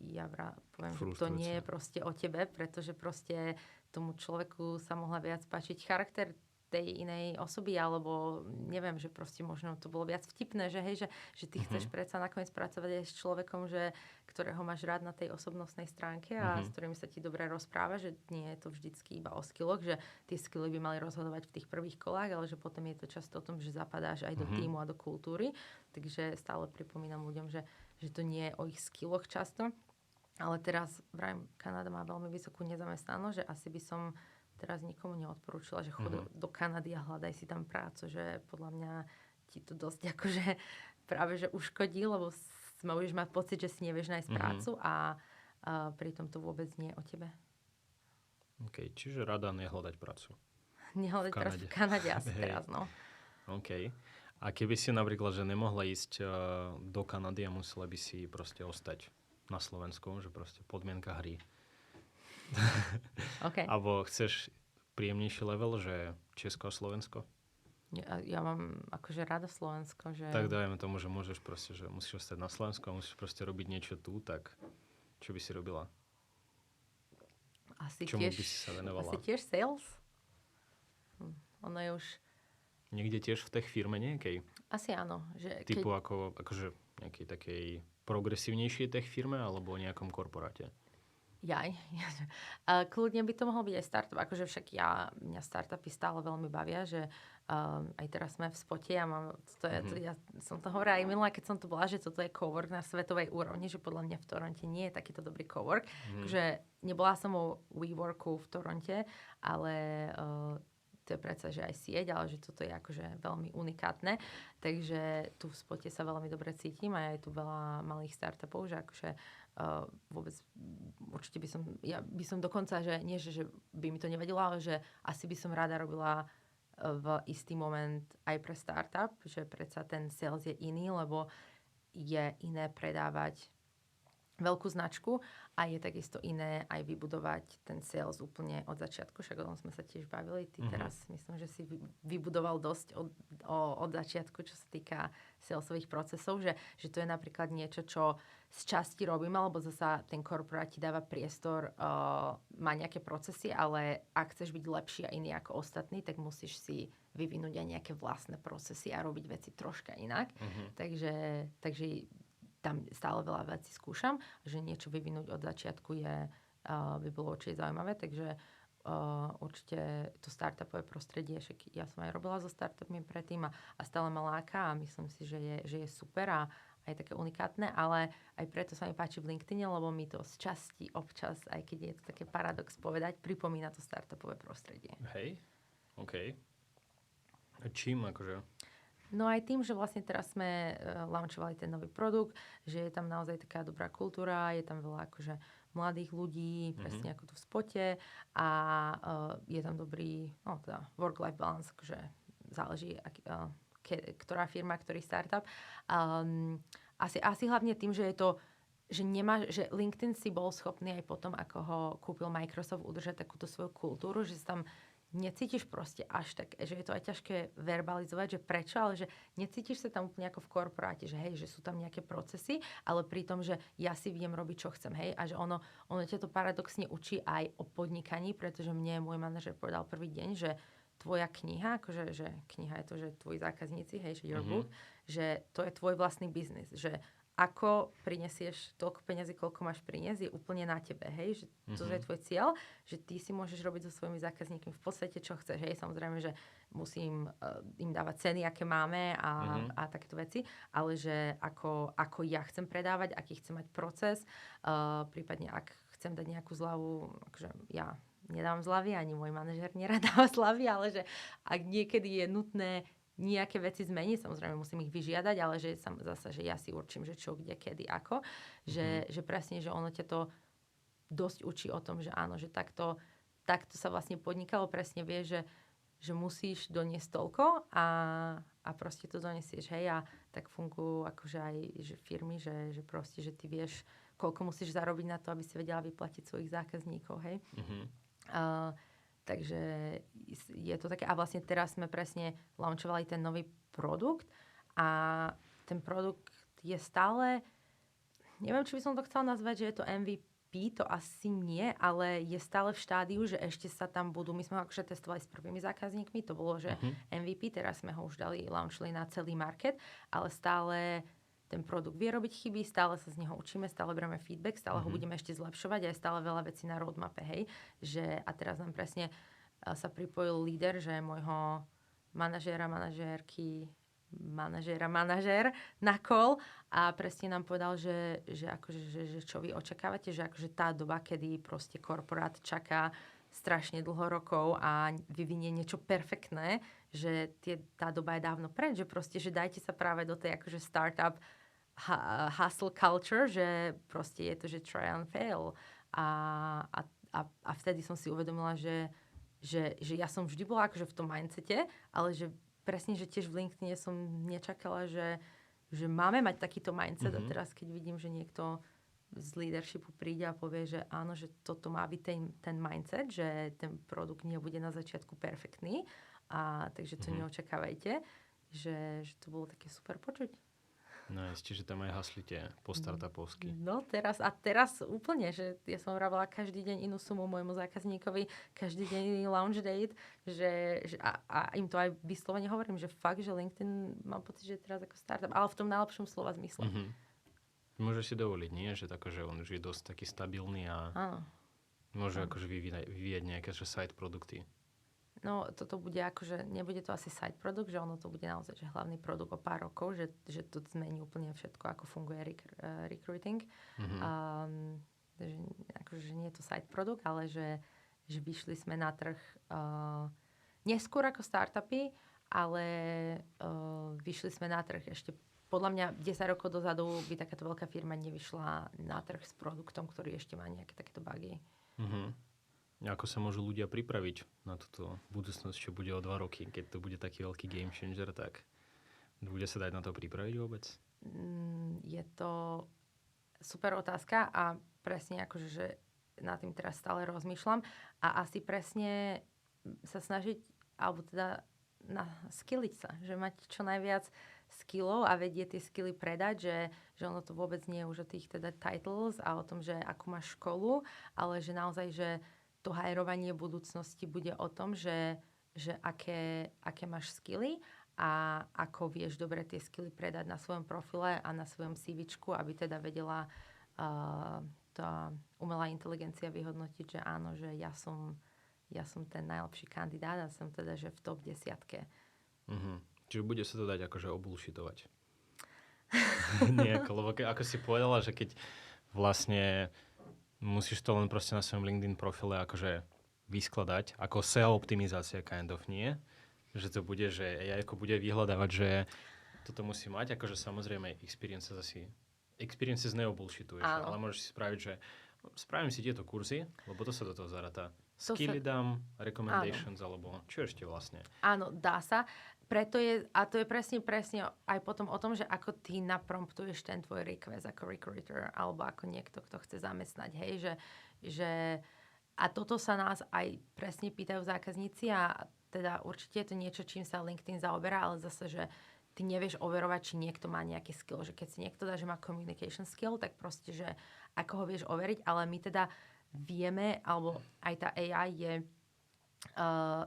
ja poviem, že to nie je proste o tebe, pretože proste tomu človeku sa mohla viac páčiť charakter tej inej osoby, alebo neviem, že proste možno to bolo viac vtipné, že hej, že ty chceš predsa nakoniec pracovať aj s človekom, že, ktorého máš rád na tej osobnostnej stránke a s ktorým sa ti dobre rozpráva, že nie je to vždycky iba o skilloch, že tie skilly by mali rozhodovať v tých prvých kolách, ale že potom je to často o tom, že zapadáš aj do tímu a do kultúry. Takže stále pripomínam ľuďom, že to nie je o ich skilloch často. Ale teraz, vrajím, Kanada má veľmi vysokú nezamestnanosť, že asi by som teraz nikomu neodporúčila, že chod do Kanady a hľadaj si tam prácu, že podľa mňa ti to dosť akože práve že uškodí, lebo budeš mať pocit, že si nevieš nájsť prácu a pritom to vôbec nie je o tebe. OK, čiže rada nehľadať prácu. Nehľadať prácu v Kanade asi teraz, no. OK. A keby si napríklad, že nemohla ísť do Kanady a musela by si proste ostať na Slovensku, že proste podmienka hry. Okay. Alebo chceš príjemnejší level, že Česko a Slovensko? Ja mám akože rada Slovensko, že... Tak dajme tomu, že môžeš proste, že musíš ostať na Slovensku a musíš proste robiť niečo tu, tak čo by si robila? Čomu by si sa venovala? Asi tiež sales. Ono je už... Niekde tiež v tej firme nejakej? Asi áno. Že typu akože nejakej takej progresívnejšej tech firme alebo o nejakom korporáte? Kľudne by to mohol byť aj startup. Akože však mňa startupy stále veľmi bavia, že aj teraz sme v spote a ja som to hovorila aj minulá, keď som tu bola, že toto je cowork na svetovej úrovni, že podľa mňa v Toronte nie je takýto dobrý cowork. Že nebola som o WeWorku v Toronte, ale to je predsa, že aj sieť, ale že toto je akože veľmi unikátne. Takže tu v spote sa veľmi dobre cítim a je tu veľa malých startupov, že akože vôbec určite ja by som dokonca, že nie, že by mi to nevadilo, ale že asi by som rada robila v istý moment aj pre startup, že predsa ten sales je iný, lebo je iné predávať veľkú značku a je takisto iné aj vybudovať ten sales úplne od začiatku. Však o tom sme sa tiež bavili. Ty teraz myslím, že si vybudoval dosť od začiatku, čo sa týka salesových procesov, že to je napríklad niečo, čo z časti robím, alebo zasa ten korporát ti dáva priestor, má nejaké procesy, ale ak chceš byť lepší a iný ako ostatní, tak musíš si vyvinúť aj nejaké vlastné procesy a robiť veci troška inak. Takže tam stále veľa vecí skúšam, že niečo vyvinúť od začiatku by bolo určite zaujímavé, takže určite to startupové prostredie, však ja som aj robila so startupmi predtým a stále ma láka a myslím si, že je super a aj také unikátne, ale aj preto sa mi páči v LinkedIne, lebo mi to z časti občas, aj keď je to také paradox povedať, pripomína to startupové prostredie. Hej, OK. A čím akože? No aj tým, že vlastne teraz sme launchovali ten nový produkt, že je tam naozaj taká dobrá kultúra, je tam veľa akože mladých ľudí, presne ako tu v spote a je tam dobrý, teda work-life balance, akože záleží, ktorá firma, ktorý startup. Asi hlavne tým, že je to, že LinkedIn si bol schopný aj potom, ako ho kúpil Microsoft, udržať takúto svoju kultúru, že sa tam necítiš proste až tak, že je to aj ťažké verbalizovať, že prečo, ale že necítiš sa tam úplne ako v korporáte, že hej, že sú tam nejaké procesy, ale pri tom, že ja si viem robiť, čo chcem, hej, a že ono ťa to paradoxne učí aj o podnikaní, pretože mne môj manažer povedal prvý deň, že tvoja kniha, akože že kniha je to, že tvoji zákazníci, hej, že your book, že to je tvoj vlastný biznis, že ako prinesieš toľko peniazy, koľko máš priniesť, je úplne na tebe, hej, že to je tvoj cieľ, že ty si môžeš robiť so svojimi zákazníkmi v podstate, čo chceš, hej, samozrejme, že musím im dávať ceny, aké máme a takéto veci, ale že ako ja chcem predávať, aký chcem mať proces, prípadne ak chcem dať nejakú zľavu, akože ja nedávam zľavy, ani môj manažer nerad dáva zľavy, ale že ak niekedy je nutné nejaké veci zmeniť, samozrejme musím ich vyžiadať, ale že zase, že ja si určím, že čo, kde, kedy, ako. Že presne, že ono ťa to dosť učí o tom, že áno, že takto sa vlastne podnikalo, presne vie, že musíš doniesť toľko a proste to donesieš, hej, a tak fungujú akože aj že firmy, že proste, že ty vieš, koľko musíš zarobiť na to, aby si vedela vyplatiť svojich zákazníkov, hej. Takže je to také, a vlastne teraz sme presne launchovali ten nový produkt a ten produkt je stále, neviem, či by som to chcela nazvať, že je to MVP, to asi nie, ale je stále v štádiu, že ešte sa tam budú, my sme ho akože testovali s prvými zákazníkmi, to bolo, že MVP, teraz sme ho už launchili na celý market, ale stále ten produkt vie robiť chyby, stále sa z neho učíme, stále bereme feedback, stále ho budeme ešte zlepšovať a je stále veľa vecí na roadmape, hej. A teraz nám presne sa pripojil líder, že môjho manažér na call a presne nám povedal, že čo vy očakávate, že akože tá doba, kedy proste korporát čaká strašne dlho rokov a vyvinie niečo perfektné, že tá doba je dávno preč, že proste, že dajte sa práve do tej akože startup hustle culture, že proste je to, že try and fail. A vtedy som si uvedomila, že ja som vždy bola akože v tom mindsete, ale že presne, že tiež v LinkedIne som nečakala, že máme mať takýto mindset a teraz, keď vidím, že niekto z leadershipu príde a povie, že áno, že toto má byť ten mindset, že ten produkt nebude na začiatku perfektný, a takže to neočakávajte, že to bolo také super počuť. No, čiže tam aj haslite po startupovsky. No teraz úplne, že ja som vravila každý deň inú sumu môjmu zákazníkovi, každý deň iný launch date, a im to aj vyslovene hovorím, že fakt, že LinkedIn mám pocit, že je teraz ako startup, ale v tom najlepšom slova zmysle. Môžeš si dovoliť, nie? Že že on už je dosť taký stabilný a môže akože vyvíjať nejaké side produkty. No, toto bude akože, nebude to asi side produkt, že ono to bude naozaj že hlavný produkt o pár rokov, že to zmení úplne všetko, ako funguje recruiting. Akože nie je to side produkt, ale že vyšli sme na trh neskôr ako startupy, ale vyšli sme na trh ešte, podľa mňa 10 rokov dozadu by takáto veľká firma nevyšla na trh s produktom, ktorý ešte má nejaké takéto bugy. Ako sa môžu ľudia pripraviť na túto budúcnosť, čo bude o 2 roky, keď to bude taký veľký game changer, tak bude sa dať na to pripraviť vôbec? Je to super otázka a presne akože, že nad tým teraz stále rozmýšľam a asi presne sa snažiť, alebo teda skilliť sa, že mať čo najviac skillov a vedieť tie skilly predať, že ono to vôbec nie je už o tých teda titles a o tom, že akú máš školu, ale že naozaj, že to hajrovanie budúcnosti bude o tom, že aké máš skilly a ako vieš dobre tie skilly predať na svojom profile a na svojom CVčku, aby teda vedela tá umelá inteligencia vyhodnotiť, že áno, že ja som ten najlepší kandidát a som teda, že v top 10. Čiže bude sa to dať akože obullshitovať. Nejako, lebo ako si povedala, že keď vlastne musíš to len proste na svojom LinkedIn profile akože vyskladať, ako SEO optimizácia kind of, nie? Že to bude, že AI ako bude vyhľadávať, že toto musí mať, akože samozrejme experiences neobullshituješ, ale môžeš si spraviť, že spravím si tieto kurzy, lebo to sa do toho zaráta. Skilly dám, recommendations, alebo čo ešte vlastne? Áno, dá sa. Preto to je presne aj potom o tom, že ako ty napromptuješ ten tvoj request ako recruiter alebo ako niekto, kto chce zamestnať. Hej, a toto sa nás aj presne pýtajú zákazníci a teda určite je to niečo, čím sa LinkedIn zaoberá, ale zase, že ty nevieš overovať, či niekto má nejaký skill. Že keď si niekto dá, že má communication skill, tak proste, že ako ho vieš overiť, ale my teda vieme, alebo aj tá AI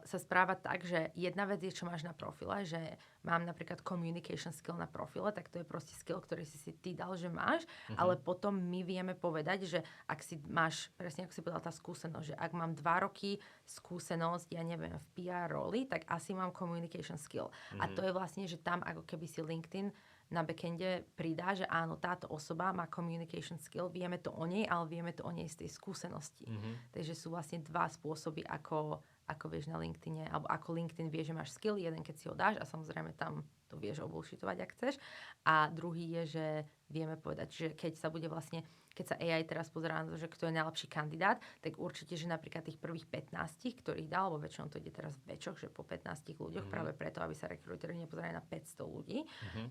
sa správa tak, že jedna vec je, čo máš na profile, že mám napríklad communication skill na profile, tak to je proste skill, ktorý si ty dal, že máš, ale potom my vieme povedať, že ak si máš, presne ako si povedal, tá skúsenosť, že ak mám 2 roky skúsenosť, ja neviem, v PR roli, tak asi mám communication skill. A to je vlastne, že tam ako keby si LinkedIn na backende pridá, že áno, táto osoba má communication skill, vieme to o nej, ale vieme to o nej z tej skúsenosti. Takže sú vlastne 2 spôsoby, ako vieš na LinkedIne, alebo ako LinkedIn vie, že máš skill, jeden keď si ho dáš a samozrejme tam to vieš obullshitovať, ak chceš. A druhý je, že vieme povedať, že keď sa AI teraz pozerá na to, že kto je najlepší kandidát, tak určite, že napríklad tých prvých 15, ktorých dá, lebo väčšinou to ide teraz v väčšoch, že po 15 ľuďoch, práve preto, aby sa recruitery nepozerali na 500 ľudí,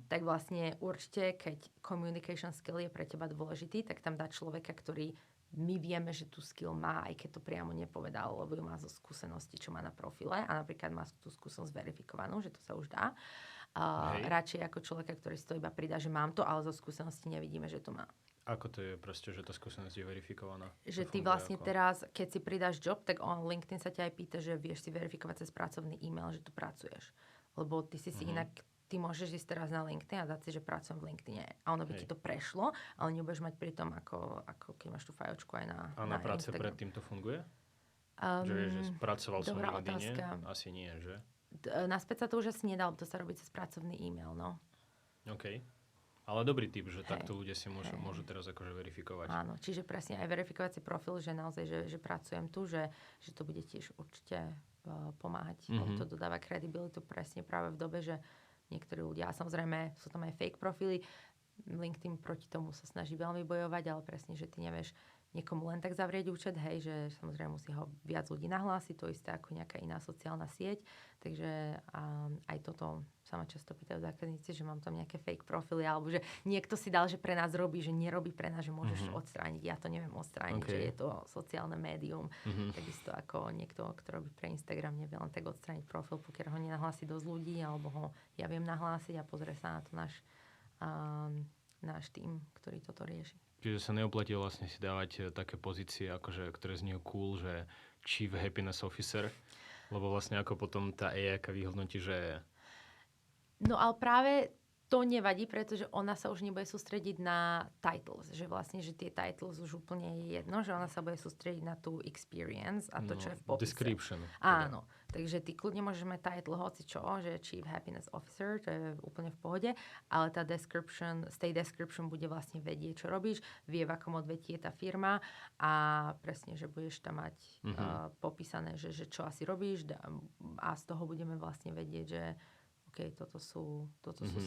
tak vlastne určite, keď communication skill je pre teba dôležitý, tak tam dá človeka, ktorý my vieme, že tú skill má, aj keď to priamo nepovedal, lebo ju má zo skúsenosti, čo má na profile a napríklad má tú skúsenosť verifikovanú, že to sa už dá. Radšej ako človeka, ktorý si to iba pridá, že mám to, ale zo skúsenosti nevidíme, že to má. Ako to je proste, že tá skúsenosť je verifikovaná? Že ty vlastne teraz, keď si pridáš job, tak on LinkedIn sa ťa aj pýta, že vieš si verifikovať cez pracovný e-mail, že tu pracuješ. Lebo ty si inak, ty môžeš ísť teraz na LinkedIn a dať si, že pracujem v LinkedIne. A ono by ti to prešlo, ale nebudeš mať pri tom, ako keď máš tú fajočku aj na A na práce Instagram. predtým to funguje? Že pracoval som v LinkedIne? Asi nie, že? Naspäť sa to už asi nedalo, to sa robí cez pracovný e-mail, no. OK. Ale dobrý tip, že takto ľudia si môžu teraz akože verifikovať. Áno, čiže presne aj verifikovací profil, že naozaj, že pracujem tu, že to bude tiež určite pomáhať. To dodáva kredibilitu presne práve v dobe, že niektorí ľudia, a samozrejme sú tam aj fake profily, LinkedIn proti tomu sa snaží veľmi bojovať, ale presne, že ty nevieš niekomu len tak zavrieť účet, hej, že samozrejme musí ho viac ľudí nahlásiť, to isté ako nejaká iná sociálna sieť, takže aj toto sa ma často pýtajú zákazníci, že mám tam nejaké fake profily, alebo že niekto si dal, že pre nás robí, že nerobí pre nás, že môžeš odstrániť, ja to neviem odstrániť, že je to sociálne médium, takisto ako niekto, kto robí pre Instagram, nevie len tak odstrániť profil, pokiaľ ho nenahlási dosť ľudí, alebo ho ja viem nahlásiť a pozrie sa na to náš tým, ktorý toto rieši. Čiže sa neoplatí vlastne si dávať také pozície, akože, ktoré znie cool, že Chief Happiness Officer, lebo vlastne ako potom tá AI vyhodnotí, že... No ale práve to nevadí, pretože ona sa už nebude sústrediť na titles, že vlastne, že tie titles už úplne je jedno, že ona sa bude sústrediť na tú experience a to, čo je v popise. Description. Áno, takže ty kľudne môžeš mať title hoci čo, že Chief Happiness Officer, to je úplne v pohode, ale tá description, z tej description bude vlastne vedieť, čo robíš, vie, v akom odvetí je tá firma a presne, že budeš tam mať popísané, že čo asi robíš a z toho budeme vlastne vedieť, že toto sú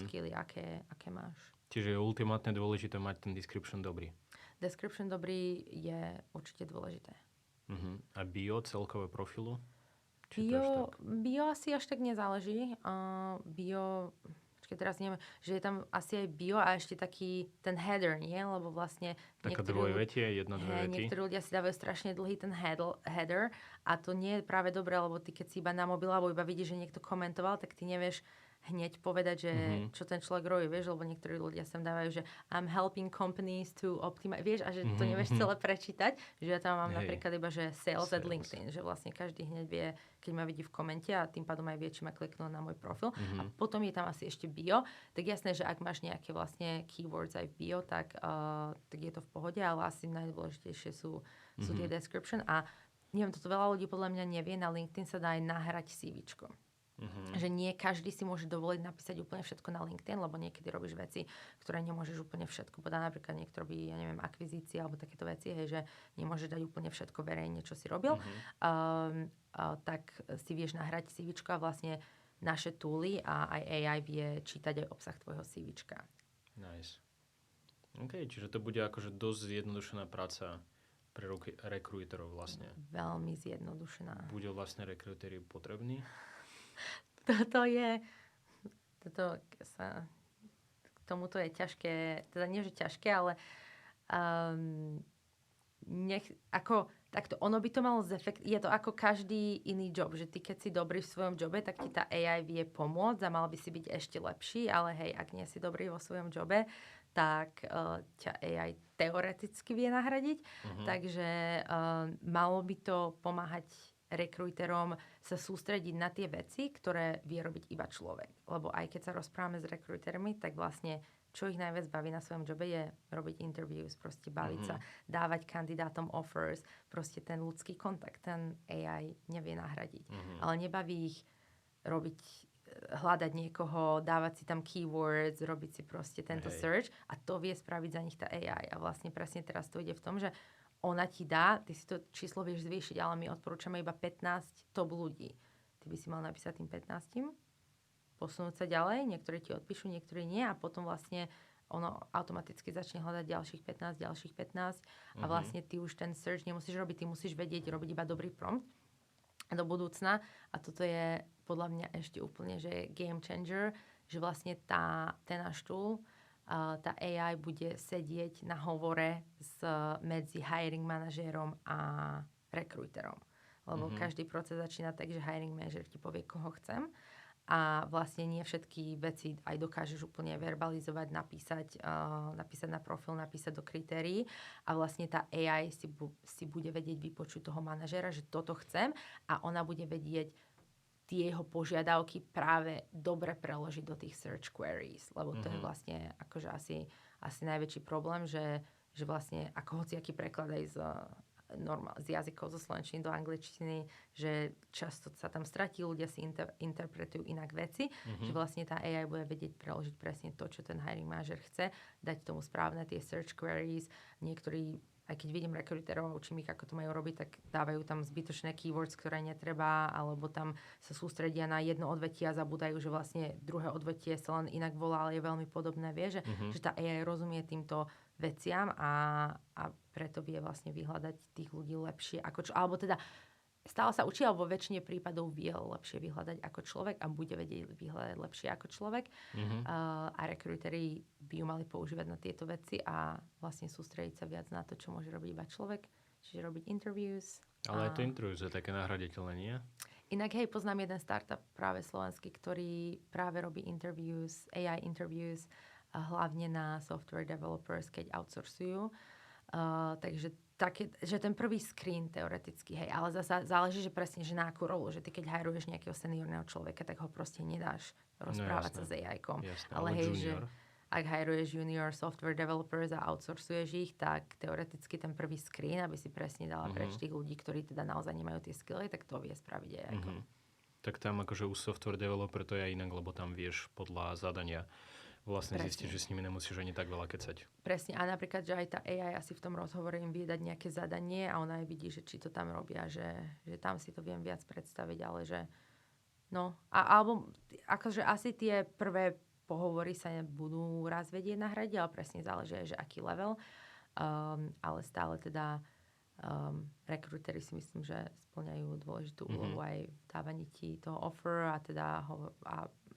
skilly, aké máš. Čiže je ultimátne dôležité mať ten description dobrý. Description dobrý je určite dôležité. A bio celkové profilu? Bio asi až tak nezáleží. Teraz neviem, že je tam asi aj bio a ešte taký ten header, nie? Lebo vlastne... Taká dvojvetie, jedna, dve vety. Niektorí ľudia si dávajú strašne dlhý ten header a to nie je práve dobré, lebo ty keď si iba na mobil alebo iba vidíš, že niekto komentoval, tak ty nevieš hneď povedať, že čo ten človek robí, vieš, lebo niektorí ľudia sem dávajú, že I'm helping companies to optimize, vieš, a že to nevieš celé prečítať, že ja tam mám napríklad iba, že sales at LinkedIn, že vlastne každý hneď vie, keď ma vidí v komente a tým pádom aj vie, či ma kliknú na môj profil. A potom je tam asi ešte bio, tak jasné, že ak máš nejaké vlastne keywords aj v bio, tak je to v pohode, ale asi najdôležitejšie sú tie description a neviem, toto veľa ľudí podľa mňa nevie, na LinkedIn sa dá aj nahrať CVčko. Že nie každý si môže dovoliť napísať úplne všetko na LinkedIn, lebo niekedy robíš veci, ktoré nemôžeš úplne všetko podať. Napríklad niekto robí, ja neviem, akvizície alebo takéto veci, hej, že nemôžeš dať úplne všetko verejne, čo si robil. Tak si vieš nahrať CVčko a vlastne naše tooly a aj AI vie čítať aj obsah tvojho CVčka. Nice. OK, čiže to bude akože dosť zjednodušená práca pre recruiterov vlastne. Veľmi zjednodušená. Budú vlastne recruiteri potrební? Tomuto je ťažké, teda nie, že ťažké, ale takto, ono by to malo je to ako každý iný job, že ty keď si dobrý v svojom jobe, tak ti tá AI vie pomôcť a mal by si byť ešte lepší, ale hej, ak nie si dobrý vo svojom jobe, tak ťa AI teoreticky vie nahradiť, takže malo by to pomáhať rekruiterom sa sústrediť na tie veci, ktoré vie robiť iba človek. Lebo aj keď sa rozprávame s rekruitermi, tak vlastne čo ich najviac baví na svojom jobe je robiť interviews, proste baviť sa, dávať kandidátom offers, proste ten ľudský kontakt, ten AI nevie nahradiť. Ale nebaví ich hľadať niekoho, dávať si tam keywords, robiť si proste tento search a to vie spraviť za nich tá AI. A vlastne presne teraz to ide v tom, že ona ti dá, ty si to číslo vieš zvýšiť, ale my odporúčame iba 15 top ľudí. Ty by si mal napísať tým 15? posunúť sa ďalej, niektorí ti odpíšu, niektorí nie a potom vlastne ono automaticky začne hľadať ďalších 15 a vlastne ty už ten search nemusíš robiť, ty musíš vedieť robiť iba dobrý prompt do budúcna a toto je podľa mňa ešte úplne, že game changer, že vlastne ten náš tool, tá AI bude sedieť na hovore medzi hiring manažérom a rekruiterom. Lebo každý proces začína tak, že hiring manažer ti povie, koho chcem a vlastne nie všetky veci aj dokážeš úplne verbalizovať, napísať na profil, napísať do kritérií a vlastne tá AI si bude vedieť vypočuť toho manažera, že toto chcem a ona bude vedieť tie jeho požiadavky práve dobre preložiť do tých search queries, lebo to je vlastne akože asi najväčší problém, že vlastne ako hociaký preklad aj z jazykov zo slovenčiny do angličtiny, že často sa tam stratí, ľudia si interpretujú inak veci, že vlastne tá AI bude vedieť preložiť presne to, čo ten hiring manager chce, dať tomu správne tie search queries. Niektorí, aj keď vidím rekruterov a učím ich, ako to majú robiť, tak dávajú tam zbytočné keywords, ktoré netreba, alebo tam sa sústredia na jedno odvetie a zabúdajú, že vlastne druhé odvetie sa len inak volá, ale je veľmi podobné. Vie, že tá AI rozumie týmto veciam a preto vie vlastne vyhľadať tých ľudí lepšie ako alebo teda stále sa učí, alebo väčšine prípadov vie lepšie vyhľadať ako človek a bude vedieť vyhľadať lepšie ako človek. A rekrutery by ju mali používať na tieto veci a vlastne sústrediť sa viac na to, čo môže robiť iba človek. Čiže robiť interviews. Ale aj to interviews je také nahraditeľné, nie? Inak hej, poznám jeden startup práve slovenský, ktorý práve robí interviews, AI interviews, hlavne na software developers, keď outsourcujú. Takže že ten prvý screen teoreticky, hej, ale zasa záleží, že presne, že na akú rolu, že ty keď hajruješ nejakého seniorného človeka, tak ho proste nedáš rozprávať sa s AI-kom. Ale hej, junior. Že ak hajruješ junior software developers a outsourcuješ ich, tak teoreticky ten prvý screen, aby si presne dala preč tých ľudí, ktorí teda naozaj nemajú tie skilly, tak to vie spraviť AI-kom. Tak tam akože u software developer to je inak, lebo tam vieš podľa zadania vlastne zistiť, že s nimi nemusíš ani tak veľa kecať. Presne. A napríklad, že aj tá AI asi v tom rozhovore im vie dať nejaké zadanie a ona aj vidí, že či to tam robia, že tam si to viem viac predstaviť, ale že no. Alebo akože asi tie prvé pohovory sa budú raz vedieť nahradiť, ale presne záleží aj, že aký level. Ale stále teda rekrutery si myslím, že spĺňajú dôležitú úlohu aj v dávaní ti toho offer a teda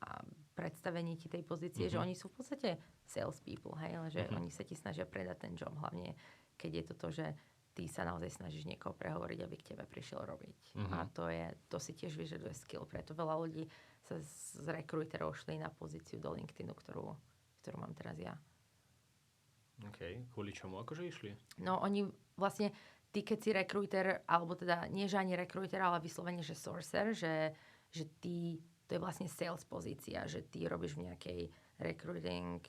a predstavení ti tej pozície, že oni sú v podstate sales people, hej, ale že oni sa ti snažia predať ten job, hlavne keď je to, že ty sa naozaj snažíš niekoho prehovoriť, aby k tebe prišiel robiť. A to si tiež vyžaduje skill, preto veľa ľudí sa z rekruterov šli na pozíciu do LinkedInu, ktorú mám teraz ja. OK, kvôli čomu akože išli? No oni vlastne, ty keď si rekruter, alebo teda nie že ani rekruter, ale vyslovene, že sourcer, že ty to je vlastne sales pozícia, že ty robíš v nejakej recruiting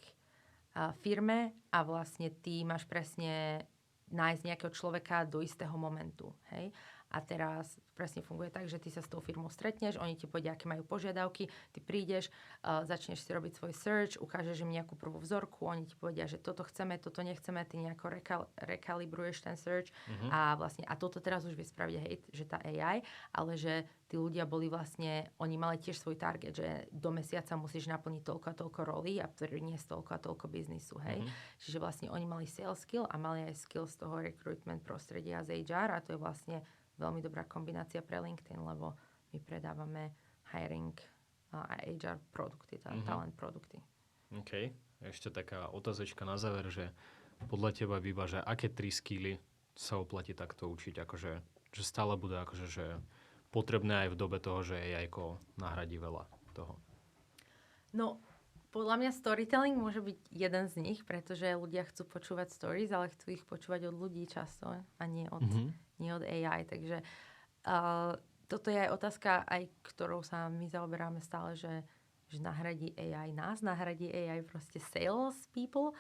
firme a vlastne ty máš presne nájsť nejakého človeka do istého momentu, hej? A teraz presne funguje tak, že ty sa s tou firmou stretneš, oni ti povedia, aké majú požiadavky, ty prídeš, začneš si robiť svoj search, ukážeš im nejakú prvú vzorku, oni ti povedia, že toto chceme, toto nechceme, ty nejako rekalibruješ ten search a vlastne, a toto teraz už vie spraviť, hej, že tá AI, ale že tí ľudia boli vlastne, oni mali tiež svoj target, že do mesiaca musíš naplniť toľko a toľko rolí a priniesť toľko a toľko biznisu, hej. Čiže vlastne oni mali sales skill a mali aj skill z toho recruitment prostredia z HR a to je vlastne veľmi dobrá kombinácia pre LinkedIn, lebo my predávame hiring a HR produkty, talent produkty. OK. Ešte taká otázečka na záver, že podľa teba Biba, že aké 3 skilly sa oplatí takto učiť, akože, že stále bude akože, že potrebné aj v dobe toho, že AI-ko nahradí veľa toho? No, podľa mňa storytelling môže byť jeden z nich, pretože ľudia chcú počúvať stories, ale chcú ich počúvať od ľudí často a nie od AI. Takže toto je aj otázka, aj ktorou sa my zaoberáme stále, že nahradí AI nás, nahradí AI proste sales people.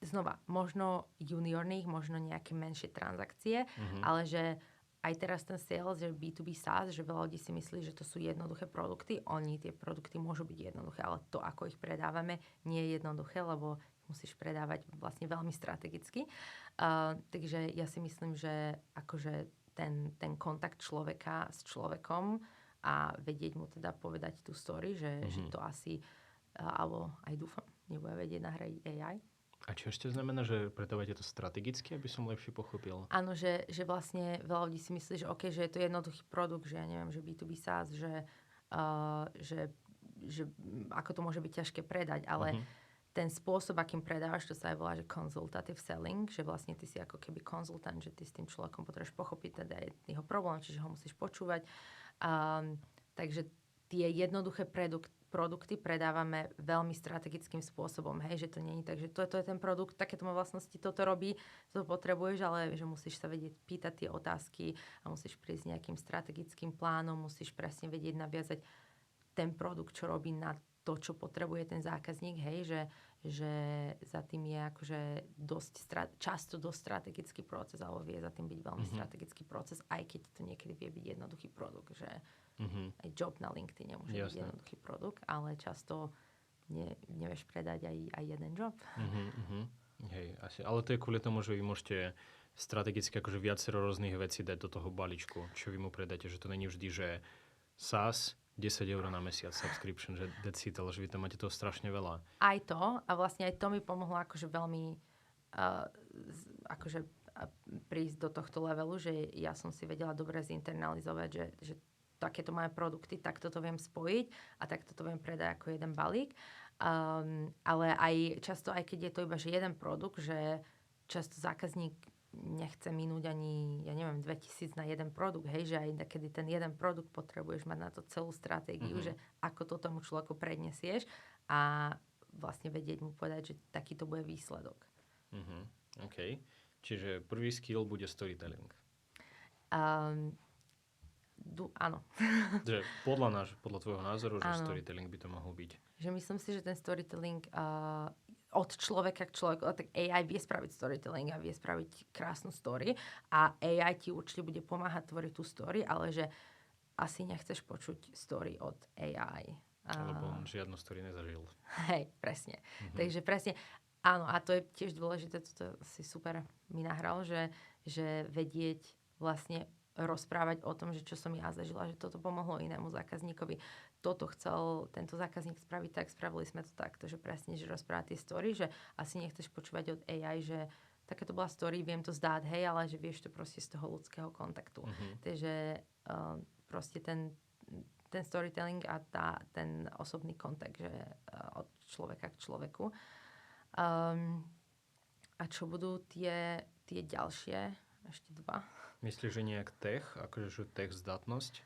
Znova, možno juniorných, možno nejaké menšie transakcie, ale že aj teraz ten sales, že B2B SaaS, že veľa ľudí si myslí, že to sú jednoduché produkty. Oni, tie produkty môžu byť jednoduché, ale to, ako ich predávame, nie je jednoduché, lebo musíš predávať vlastne veľmi strategicky. Takže ja si myslím, že akože ten kontakt človeka s človekom a vedieť mu teda povedať tú story, že to asi, alebo aj dúfam, nebude vedieť nahradiť AI. A čo ešte znamená, že predávate to strategicky, aby som lepšie pochopil? Áno, že vlastne veľa ľudí si myslí, že OK, že je to jednoduchý produkt, že ja neviem, že B2B SaaS, že ako to môže byť ťažké predať, ale ten spôsob, akým predávaš, to sa aj volá, že consultative selling, že vlastne ty si ako keby konzultant, že ty s tým človekom potrebuješ pochopiť teda jeho problém, čiže ho musíš počúvať. Takže tie jednoduché produkty predávame veľmi strategickým spôsobom, hej, že to nie je tak, že to je ten produkt, takéto má vlastnosti, toto robí, to potrebuješ, ale že musíš sa vedieť pýtať tie otázky a musíš prísť s nejakým strategickým plánom, musíš presne vedieť naviazať ten produkt, čo robí na to, čo potrebuje ten zákazník, hej, že za tým je akože často dosť strategický proces, alebo vie za tým byť veľmi strategický proces, aj keď to niekedy vie byť jednoduchý produkt, že aj job na LinkedIn môže byť jednoduchý produkt, ale často nevieš predať aj jeden job. Hej, asi. Ale to je kvôli tomu, že vy môžete strategicky akože viacero rôznych vecí dať do toho balíčku, čo vy mu predáte, že to není vždy, že SaaS 10 eur na mesiac subscription, že ale že vy tam máte toho strašne veľa. Aj to, a vlastne aj to mi pomohlo akože veľmi prísť do tohto levelu, že ja som si vedela dobre zinternalizovať, že takéto máme produkty, takto to viem spojiť a takto to viem predať ako jeden balík. Ale aj často, aj keď je to iba že jeden produkt, že často zákazník nechce minúť ani, ja neviem, 2000 na jeden produkt, hej, že aj kedy ten jeden produkt potrebuješ mať na to celú stratégiu, že ako to tomu človeku prednesieš a vlastne vedieť mu povedať, že taký to bude výsledok. OK. Čiže prvý skill bude storytelling. Áno. Že podľa tvojho názoru, že storytelling by to mohol byť. Že myslím si, že ten storytelling od človeka k človeku, tak AI vie spraviť storytelling a vie spraviť krásnu story a AI ti určite bude pomáhať tvoriť tú story, ale že asi nechceš počuť story od AI. Lebo on žiadnu story nezažil. Hej, presne. Takže presne, áno, a to je tiež dôležité, toto si super mi nahral, že vedieť vlastne rozprávať o tom, že čo som ja zažila, že toto pomohlo inému zákazníkovi. Toto chcel tento zákazník spraviť tak, spravili sme to takto, že presne, že rozprávať tie story, že asi nechceš počúvať od AI, že takéto bola story, viem to zdáť, hej, ale že vieš to proste z toho ľudského kontaktu. Takže proste ten storytelling a ten osobný kontakt, že od človeka k človeku. A čo budú tie ďalšie? Ešte dva. Myslíš, že nejak tech, akože tech zdatnosť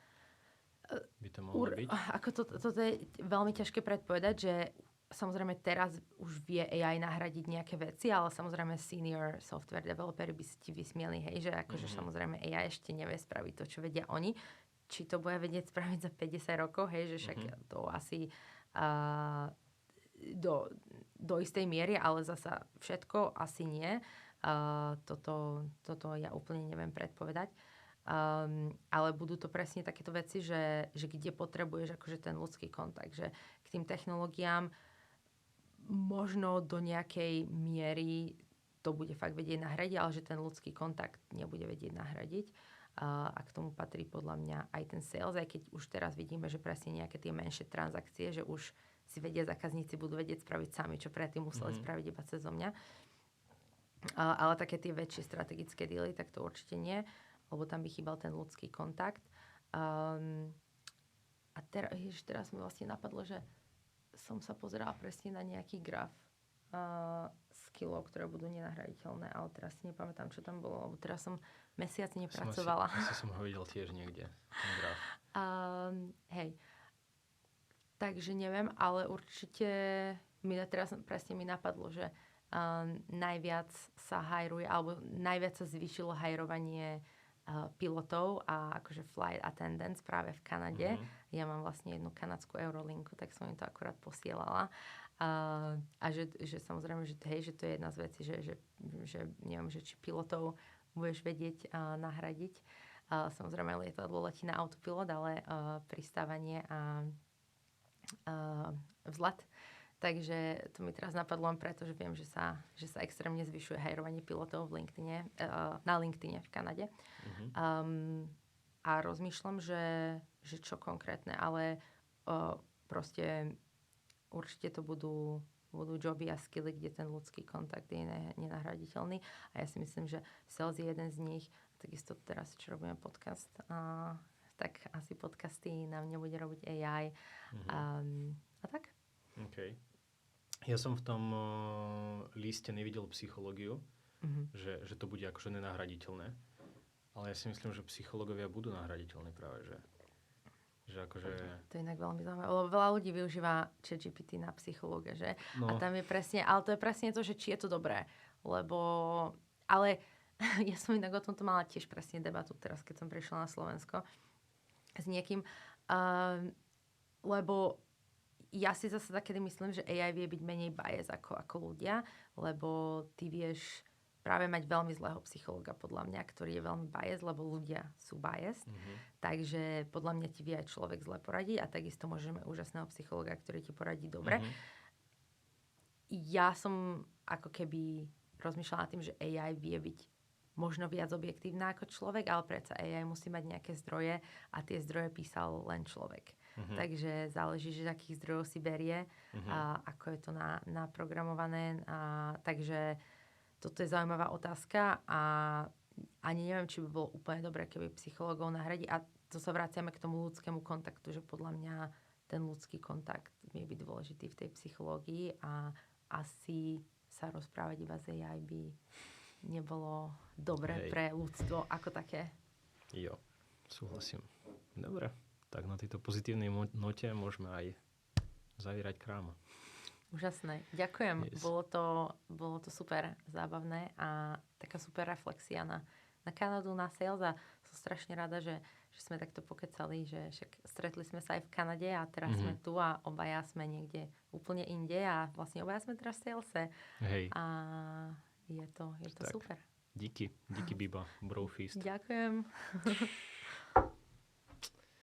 by to mohlo byť? Ako toto je veľmi ťažké predpovedať, že samozrejme teraz už vie AI nahradiť nejaké veci, ale samozrejme senior software developeri by si ti vysmieli, hej, že akože samozrejme AI ešte nevie spraviť to, čo vedia oni. Či to bude vedieť spraviť za 50 rokov, hej, že však to asi do istej miery, ale zasa všetko asi nie. Toto ja úplne neviem predpovedať. Ale budú to presne takéto veci, že kde potrebuješ akože ten ľudský kontakt. Že k tým technológiám možno do nejakej miery to bude fakt vedieť nahradiť, ale že ten ľudský kontakt nebude vedieť nahradiť. A k tomu patrí podľa mňa aj ten sales, aj keď už teraz vidíme, že presne nejaké tie menšie transakcie, že už si vedia zákazníci, budú vedieť spraviť sami, čo predtým museli spraviť iba cezo mňa. Ale také tie väčšie strategické dealy, tak to určite nie, lebo tam by chýbal ten ľudský kontakt. A teraz mi vlastne napadlo, že som sa pozerala presne na nejaký graf skillov, ktoré budú nenahraditeľné, ale teraz si nepamätám, čo tam bolo, lebo teraz som mesiac nepracovala. Asi som ho videl tiež niekde, ten graf. Hej. Takže neviem, ale určite teraz presne mi napadlo, že najviac sa hajruje, alebo najviac sa zvýšilo hajrovanie pilotov a akože flight attendants práve v Kanade. Ja mám vlastne jednu kanadskú Eurolinku, tak som im to akurát posielala. A že samozrejme, že to je jedna z vecí, že neviem, že či pilotov budeš vedieť nahradiť. Samozrejme, lietadlo letí na autopilot, ale pristávanie a vzlet. Takže to mi teraz napadlo len preto, že viem, že sa extrémne zvyšuje hajrovanie pilotov v LinkedIne, na LinkedIne v Kanade. a rozmýšľam, že čo konkrétne, ale proste určite to budú joby a skilly, kde ten ľudský kontakt je nenahraditeľný. A ja si myslím, že sales je jeden z nich. Takisto teraz, čo robíme podcast, tak asi podcasty nám nebude robiť AI. A tak? OK. Ja som v tom liste nevidel psychológiu, že to bude akože nenahraditeľné. Ale ja si myslím, že psychológovia budú nahraditeľní práve, že akože... To je inak veľmi zaujímavé, lebo veľa ľudí využíva ChatGPT na psychológa, že? No. A tam je presne, ale to je presne to, že či je to dobré, lebo, ale ja som inak o tomto mala tiež presne debatu teraz, keď som prišla na Slovensko s niekým, lebo ja si zase takedy myslím, že AI vie byť menej bias ako ľudia, lebo ty vieš práve mať veľmi zlého psychológa, podľa mňa, ktorý je veľmi biased, lebo ľudia sú biased. Takže podľa mňa ti vie aj človek zle poradiť a takisto môžeme úžasného psychológa, ktorý ti poradí dobre. Ja som ako keby rozmýšľala nad tým, že AI vie byť možno viac objektívna ako človek, ale predsa AI musí mať nejaké zdroje a tie zdroje písal len človek. Takže záleží, že z akých zdrojov si berie a ako je to naprogramované. Takže toto je zaujímavá otázka a ani neviem, či by bolo úplne dobré, keby psychológov nahradí. A to sa vraciame k tomu ľudskému kontaktu, že podľa mňa ten ľudský kontakt vie byť dôležitý v tej psychológii a asi sa rozprávať iba z AI by nebolo dobre pre ľudstvo ako také. Jo, súhlasím. Dobre, tak na tejto pozitívnej note môžeme aj zavírať krám. Úžasné. Ďakujem. Yes. Bolo to super zábavné a taká super reflexia na Kanadu, na sales a som strašne rada, že sme takto pokecali, že však stretli sme sa aj v Kanade a teraz sme tu a obaja sme niekde úplne inde a vlastne obaja sme teraz v salese. Hej. A je to super. Díky Biba, Brofist. Ďakujem.